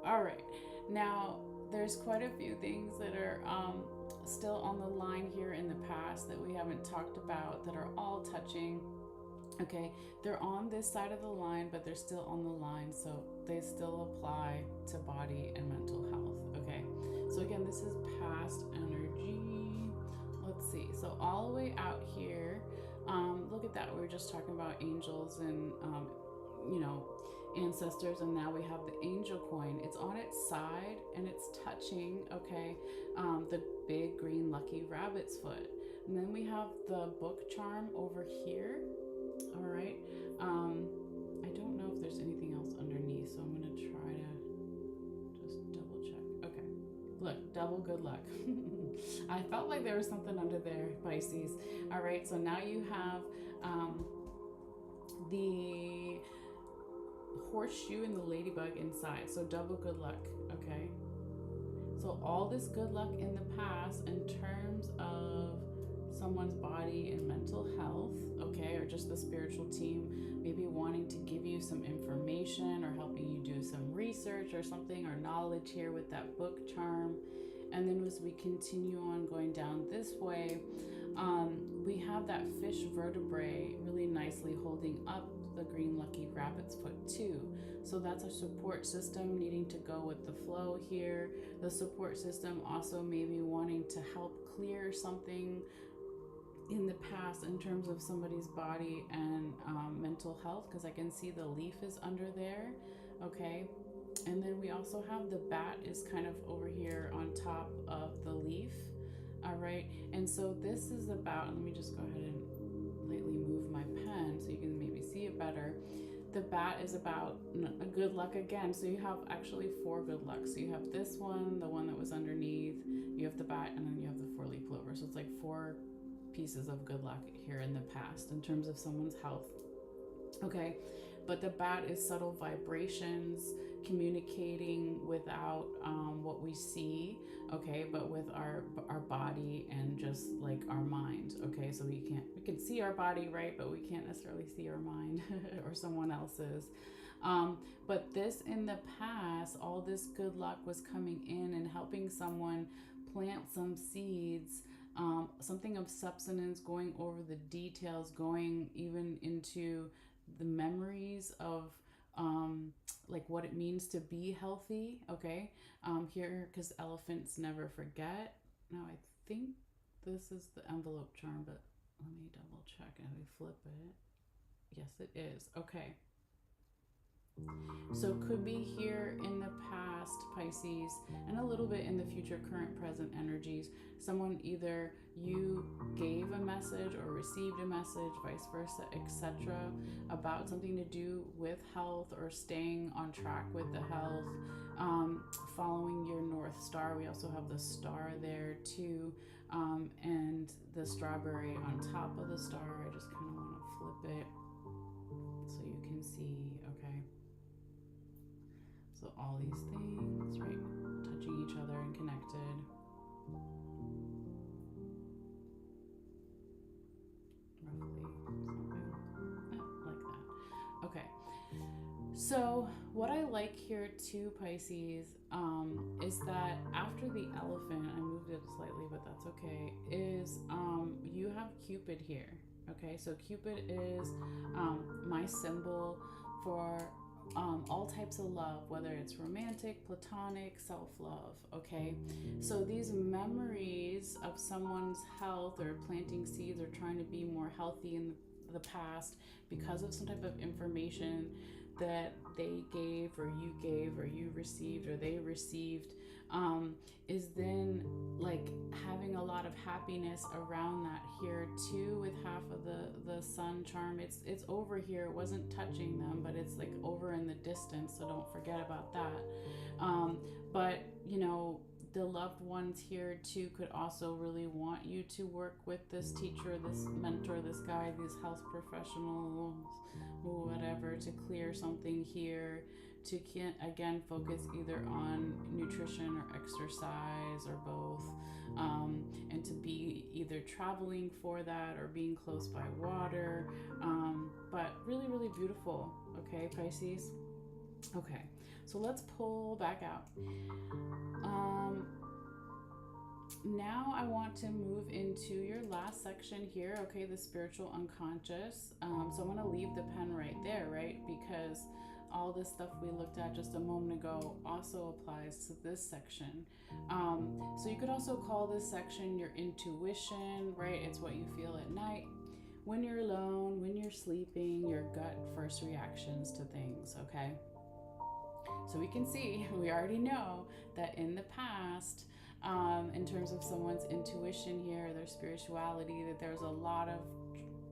All right, now there's quite a few things that are still on the line here in the past that we haven't talked about, that are all touching, okay? They're on this side of the line, but they're still on the line, so they still apply to body and mental health, okay? So again, this is past energy. Let's see, so all the way out here, look at that, we were just talking about angels and you know, ancestors, and now we have the angel coin. It's on its side and it's touching, okay, the big green lucky rabbit's foot. And then we have the book charm over here. All right, I don't know if there's anything else underneath, so I'm gonna try to just double check. Okay, look, double good luck. I felt like there was something under there, Pisces. All right, so now you have the horseshoe and the ladybug inside, so double good luck, okay? So all this good luck in the past in terms of someone's body and mental health, okay, or just the spiritual team, maybe wanting to give you some information or helping you do some research or something, or knowledge here with that book charm. And then as we continue on going down this way, we have that fish vertebrae really nicely holding up the green lucky rabbit's foot too. So that's a support system needing to go with the flow here. The support system also maybe wanting to help clear something in the past in terms of somebody's body and mental health, because I can see the leaf is under there, okay? And then we also have the bat is kind of over here on top of the leaf, all right? And so this is about, let me just go ahead and lightly move my pen so you can maybe see it better. The bat is about a good luck again. So you have actually 4 good luck. So you have this one, the one that was underneath, you have the bat, and then you have the 4-leaf clover. So it's like 4 pieces of good luck here in the past in terms of someone's health. Okay, but the bat is subtle vibrations, communicating without what we see, okay, but with our body and just like our mind, okay? So we can see our body, right, but we can't necessarily see our mind or someone else's. But this in the past, all this good luck was coming in and helping someone plant some seeds, something of substance, going over the details, going even into the memories of like what it means to be healthy, okay? Here, because elephants never forget. Now I think this is the envelope charm, but let me double check and we flip it. Yes, it is. Okay. So could be here in the past, Pisces, and a little bit in the future, current, present energies. Someone, either you gave a message or received a message, vice versa, etc., about something to do with health or staying on track with the health, following your North Star. We also have the star there too, and the strawberry on top of the star. I just kind of want to flip it so you can see, okay? So all these things, right, touching each other and connected. Roughly something like that. Okay. So what I like here too, Pisces, is that after the elephant, I moved it slightly, but that's okay, is you have Cupid here. Okay, so Cupid is my symbol for all types of love, whether it's romantic, platonic, self-love, okay? So these memories of someone's health or planting seeds or trying to be more healthy in the past because of some type of information that they gave or you received or they received, is then like having a lot of happiness around that here too, with half of the sun charm. It's over here, it wasn't touching them, but it's like over in the distance, so don't forget about that. But you know, the loved ones here too could also really want you to work with this teacher, this mentor, this guide, these health professionals, whatever, to clear something here, to again focus either on nutrition or exercise or both, and to be either traveling for that or being close by water, but really, really beautiful. Okay, Pisces. Okay, so let's pull back out. Now I want to move into your last section here, okay, the spiritual unconscious. So I'm going to leave the pen right there, right, because all this stuff we looked at just a moment ago also applies to this section. So you could also call this section your intuition, right? It's what you feel at night, when you're alone, when you're sleeping, your gut first reactions to things, okay? So we can see, we already know that in the past, in terms of someone's intuition here, their spirituality, that there's a lot of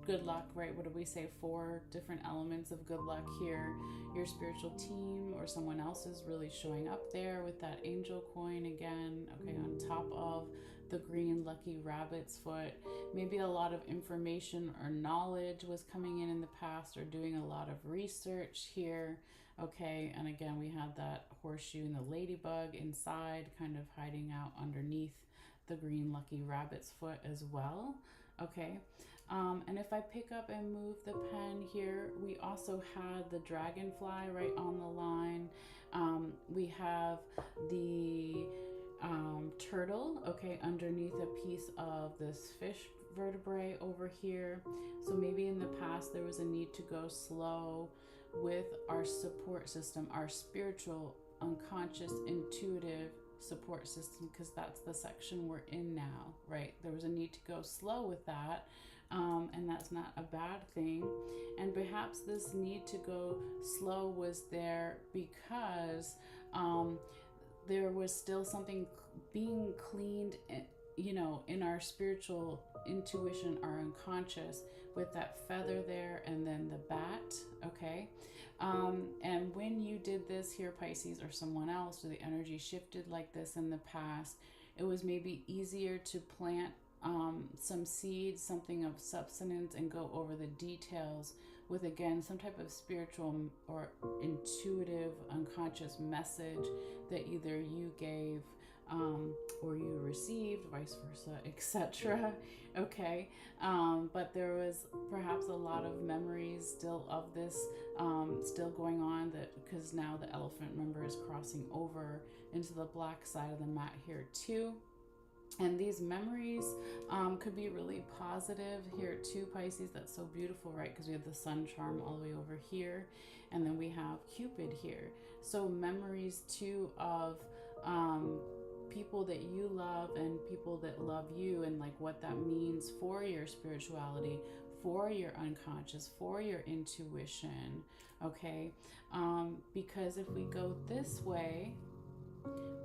good luck, right? What do we say? 4 different elements of good luck here. Your spiritual team or someone else is really showing up there with that angel coin again, okay, on top of the green lucky rabbit's foot. Maybe a lot of information or knowledge was coming in the past, or doing a lot of research here. Okay, and again, we had that horseshoe and the ladybug inside, kind of hiding out underneath the green lucky rabbit's foot as well. Okay. And if I pick up and move the pen here, we also had the dragonfly right on the line. We have the turtle, okay, underneath a piece of this fish vertebrae over here. So maybe in the past there was a need to go slow with our support system, our spiritual, unconscious, intuitive support system, because that's the section we're in now, right? There was a need to go slow with that, and that's not a bad thing. And perhaps this need to go slow was there because there was still something being cleaned, in our spiritual intuition, our unconscious, with that feather there and then the bat, okay? And when you did this here, Pisces, or someone else, or the energy shifted like this in the past, it was maybe easier to plant some seeds, something of substance, and go over the details with, again, some type of spiritual or intuitive unconscious message that either you gave or you received, vice versa, etc. Okay. But there was perhaps a lot of memories still of this still going on, that because now the elephant, remember, is crossing over into the black side of the mat here too. And these memories could be really positive here too, Pisces. That's so beautiful, right? Because we have the sun charm all the way over here, and then we have Cupid here. So memories too of people that you love and people that love you, and like what that means for your spirituality, for your unconscious, for your intuition, okay? Because if we go this way,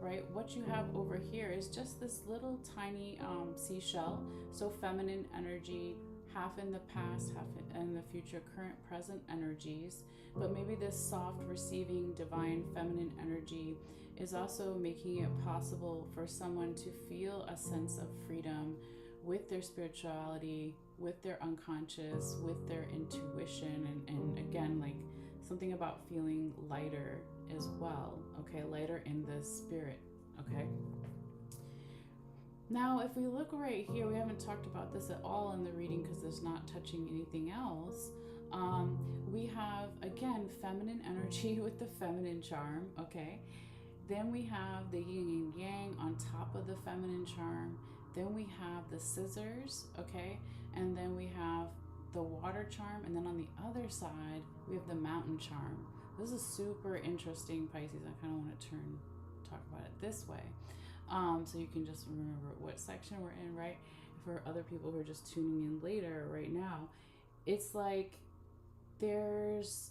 right, what you have over here is just this little tiny seashell. So feminine energy, half in the past, half in the future, current, present energies. But maybe this soft, receiving, divine, feminine energy is also making it possible for someone to feel a sense of freedom with their spirituality, with their unconscious, with their intuition, and again, like something about feeling lighter as well, okay? Lighter in the spirit, okay? Now, if we look right here, we haven't talked about this at all in the reading because there's not touching anything else. We have, again, feminine energy with the feminine charm, okay? Then we have the yin and yang on top of the feminine charm. Then we have the scissors, okay? And then we have the water charm. And then on the other side, we have the mountain charm. This is super interesting, Pisces. I kind of want to talk about it this way. So you can just remember what section we're in, right? For other people who are just tuning in later right now, it's like there's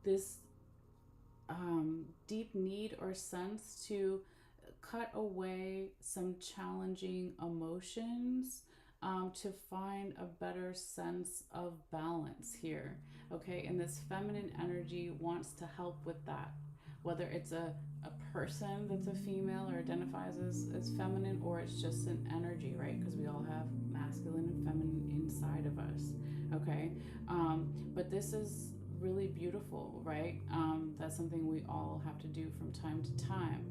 this deep need or sense to cut away some challenging emotions, to find a better sense of balance here, okay? And this feminine energy wants to help with that, whether it's a person that's a female or identifies as feminine, or it's just an energy, right? Because we all have masculine and feminine inside of us, okay? But this is really beautiful, right? That's something we all have to do from time to time.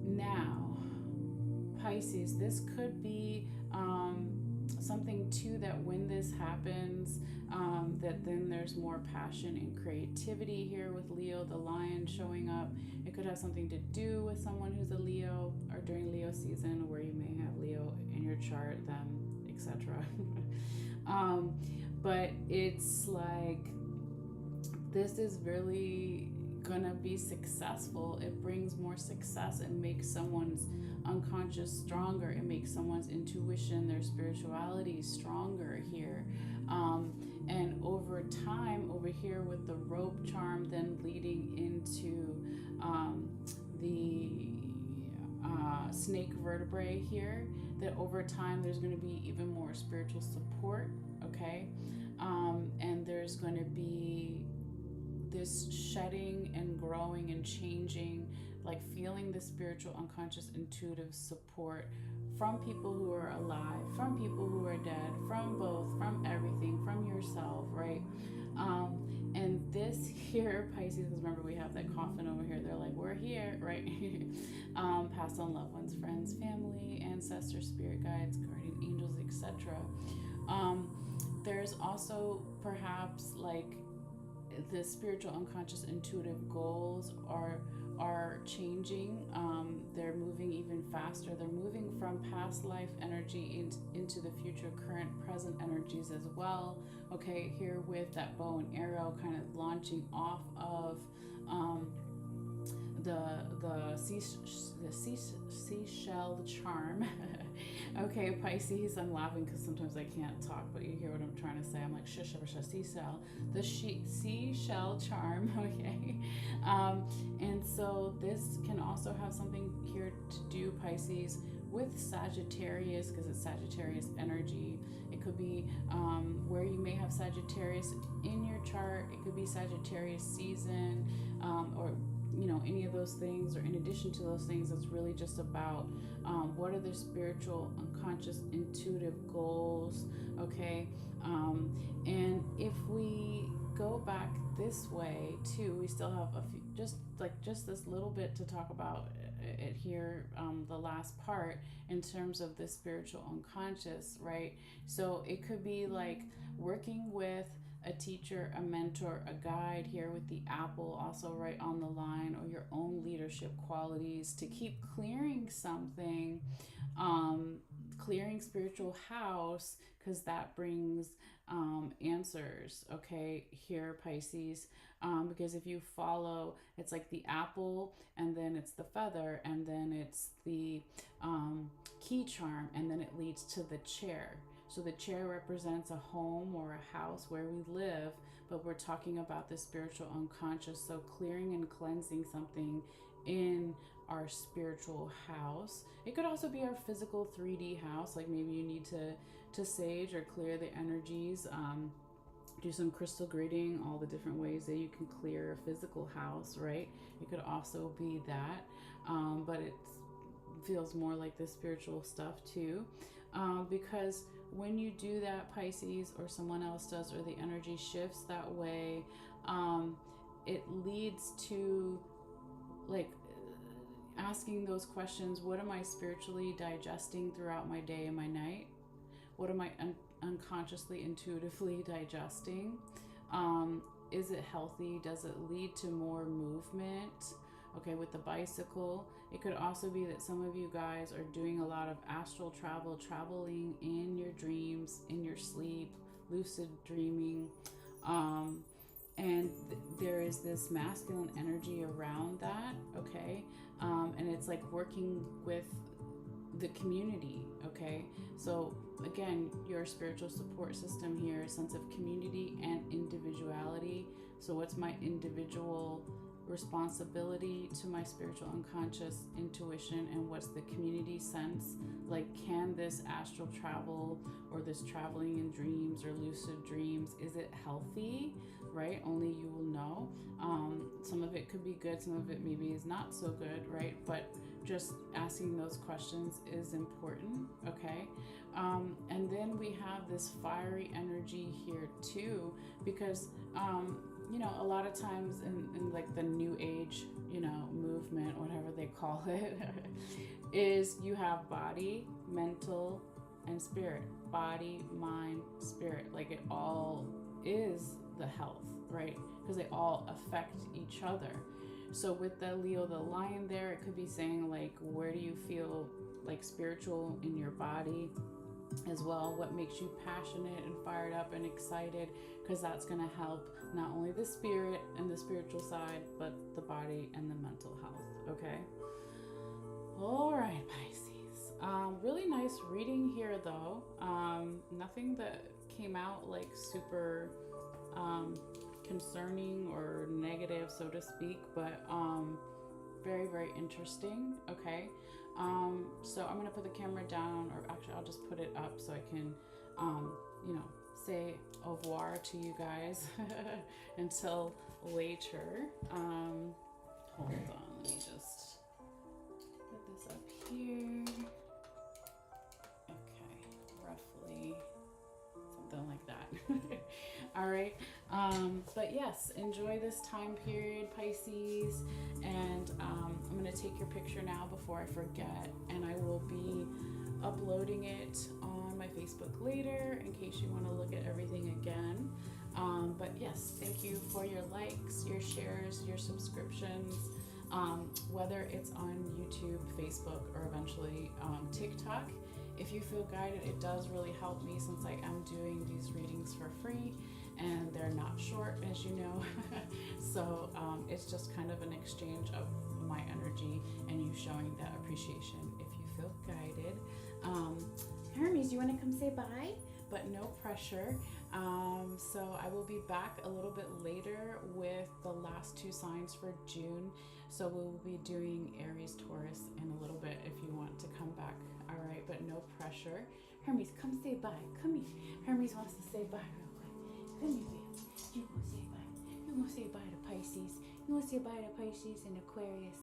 Now, Pisces, this could be something too, that when this happens, that then there's more passion and creativity here with Leo, the lion, showing up. It could have something to do with someone who's a Leo, or during Leo season, where you may have Leo in your chart, them, etc. But it's like, this is really gonna be successful. It brings more success. It makes someone's unconscious stronger. It makes someone's intuition, their spirituality stronger here. And over time, over here with the rope charm, then leading into the snake vertebrae here, that over time there's going to be even more spiritual support, okay? And there's going to be this shedding and growing and changing, like feeling the spiritual, unconscious, intuitive support from people who are alive, from people who are dead, from both, from everything, from yourself, right? And this here, Pisces, because remember we have that coffin over here. They're like, we're here, right? Passed on loved ones, friends, family, ancestors, spirit guides, guardian angels, etc. There's also perhaps like the spiritual unconscious intuitive goals are changing. They're moving even faster. They're moving from past life energy into the future, current, present energies as well. Okay, here with that bow and arrow kind of launching off of the seashell charm. Okay, Pisces, I'm laughing because sometimes I can't talk, but you hear what I'm trying to say. I'm like seashell, the seashell charm. Okay, and so this can also have something here to do, Pisces, with Sagittarius, because it's Sagittarius energy. It could be where you may have Sagittarius in your chart. It could be Sagittarius season, or any of those things, or in addition to those things. It's really just about what are their spiritual unconscious intuitive goals. Okay, and if we go back this way too, we still have a few, just this little bit to talk about it here, the last part in terms of the spiritual unconscious, right? So it could be like working with a teacher, a mentor, a guide, here with the apple also right on the line, or your own leadership qualities to keep clearing something, clearing spiritual house, because that brings answers. Okay, here, Pisces, because if you follow, it's like the apple, and then it's the feather, and then it's the key charm, and then it leads to the chair. So the chair represents a home or a house where we live, but we're talking about the spiritual unconscious. So clearing and cleansing something in our spiritual house. It could also be our physical 3D house, like maybe you need to sage or clear the energies, do some crystal grading, all the different ways that you can clear a physical house, right? It could also be that, but it feels more like the spiritual stuff too, because when you do that, Pisces, or someone else does, or the energy shifts that way, it leads to like asking those questions. What am I spiritually digesting throughout my day and my night? What am I unconsciously, intuitively digesting? Is it healthy? Does it lead to more movement? Okay, with the bicycle. It could also be that some of you guys are doing a lot of astral travel, traveling in your dreams, in your sleep, lucid dreaming. And there is this masculine energy around that, okay? And it's like working with the community, okay? So again, your spiritual support system here, sense of community and individuality. So what's my individual responsibility to my spiritual unconscious intuition, and what's the community sense? Like, can this astral travel or this traveling in dreams or lucid dreams, is it healthy, right? Only you will know. Some of it could be good, some of it maybe is not so good, right? But just asking those questions is important, okay? And then we have this fiery energy here too, because a lot of times in like the new age, movement, whatever they call it, is you have body, mental, and spirit. Body, mind, spirit. Like, it all is the health, right? Because they all affect each other. So with the Leo, the lion there, it could be saying like, where do you feel like spiritual in your body as well? What makes you passionate and fired up and excited? Because that's going to help not only the spirit and the spiritual side, but the body and the mental health. Okay. All right, Pisces. Really nice reading here though. Nothing that came out like super concerning or negative, so to speak, but very, very interesting. Okay. So I'm going to put the camera down, or actually I'll just put it up so I can, say au revoir to you guys until later. Hold on, let me just put this up here. Okay, roughly something like that. All right. But yes, enjoy this time period, Pisces. And I'm going to take your picture now before I forget. And I will be uploading it on my Facebook later in case you want to look at everything again. But yes, thank you for your likes, your shares, your subscriptions, whether it's on YouTube, Facebook, or eventually TikTok. If you feel guided, it does really help me since I am doing these readings for free and they're not short, as you know. So it's just kind of an exchange of my energy and you showing that appreciation if you feel guided. Hermes, you want to come say bye? But no pressure. So I will be back a little bit later with the last 2 signs for June. So we will be doing Aries, Taurus in a little bit if you want to come back. All right, but no pressure. Hermes, come say bye. Come here. Hermes wants to say bye real quick. Come here, baby. You gonna say bye. You gonna say bye to Pisces. You gonna say bye to Pisces and Aquarius.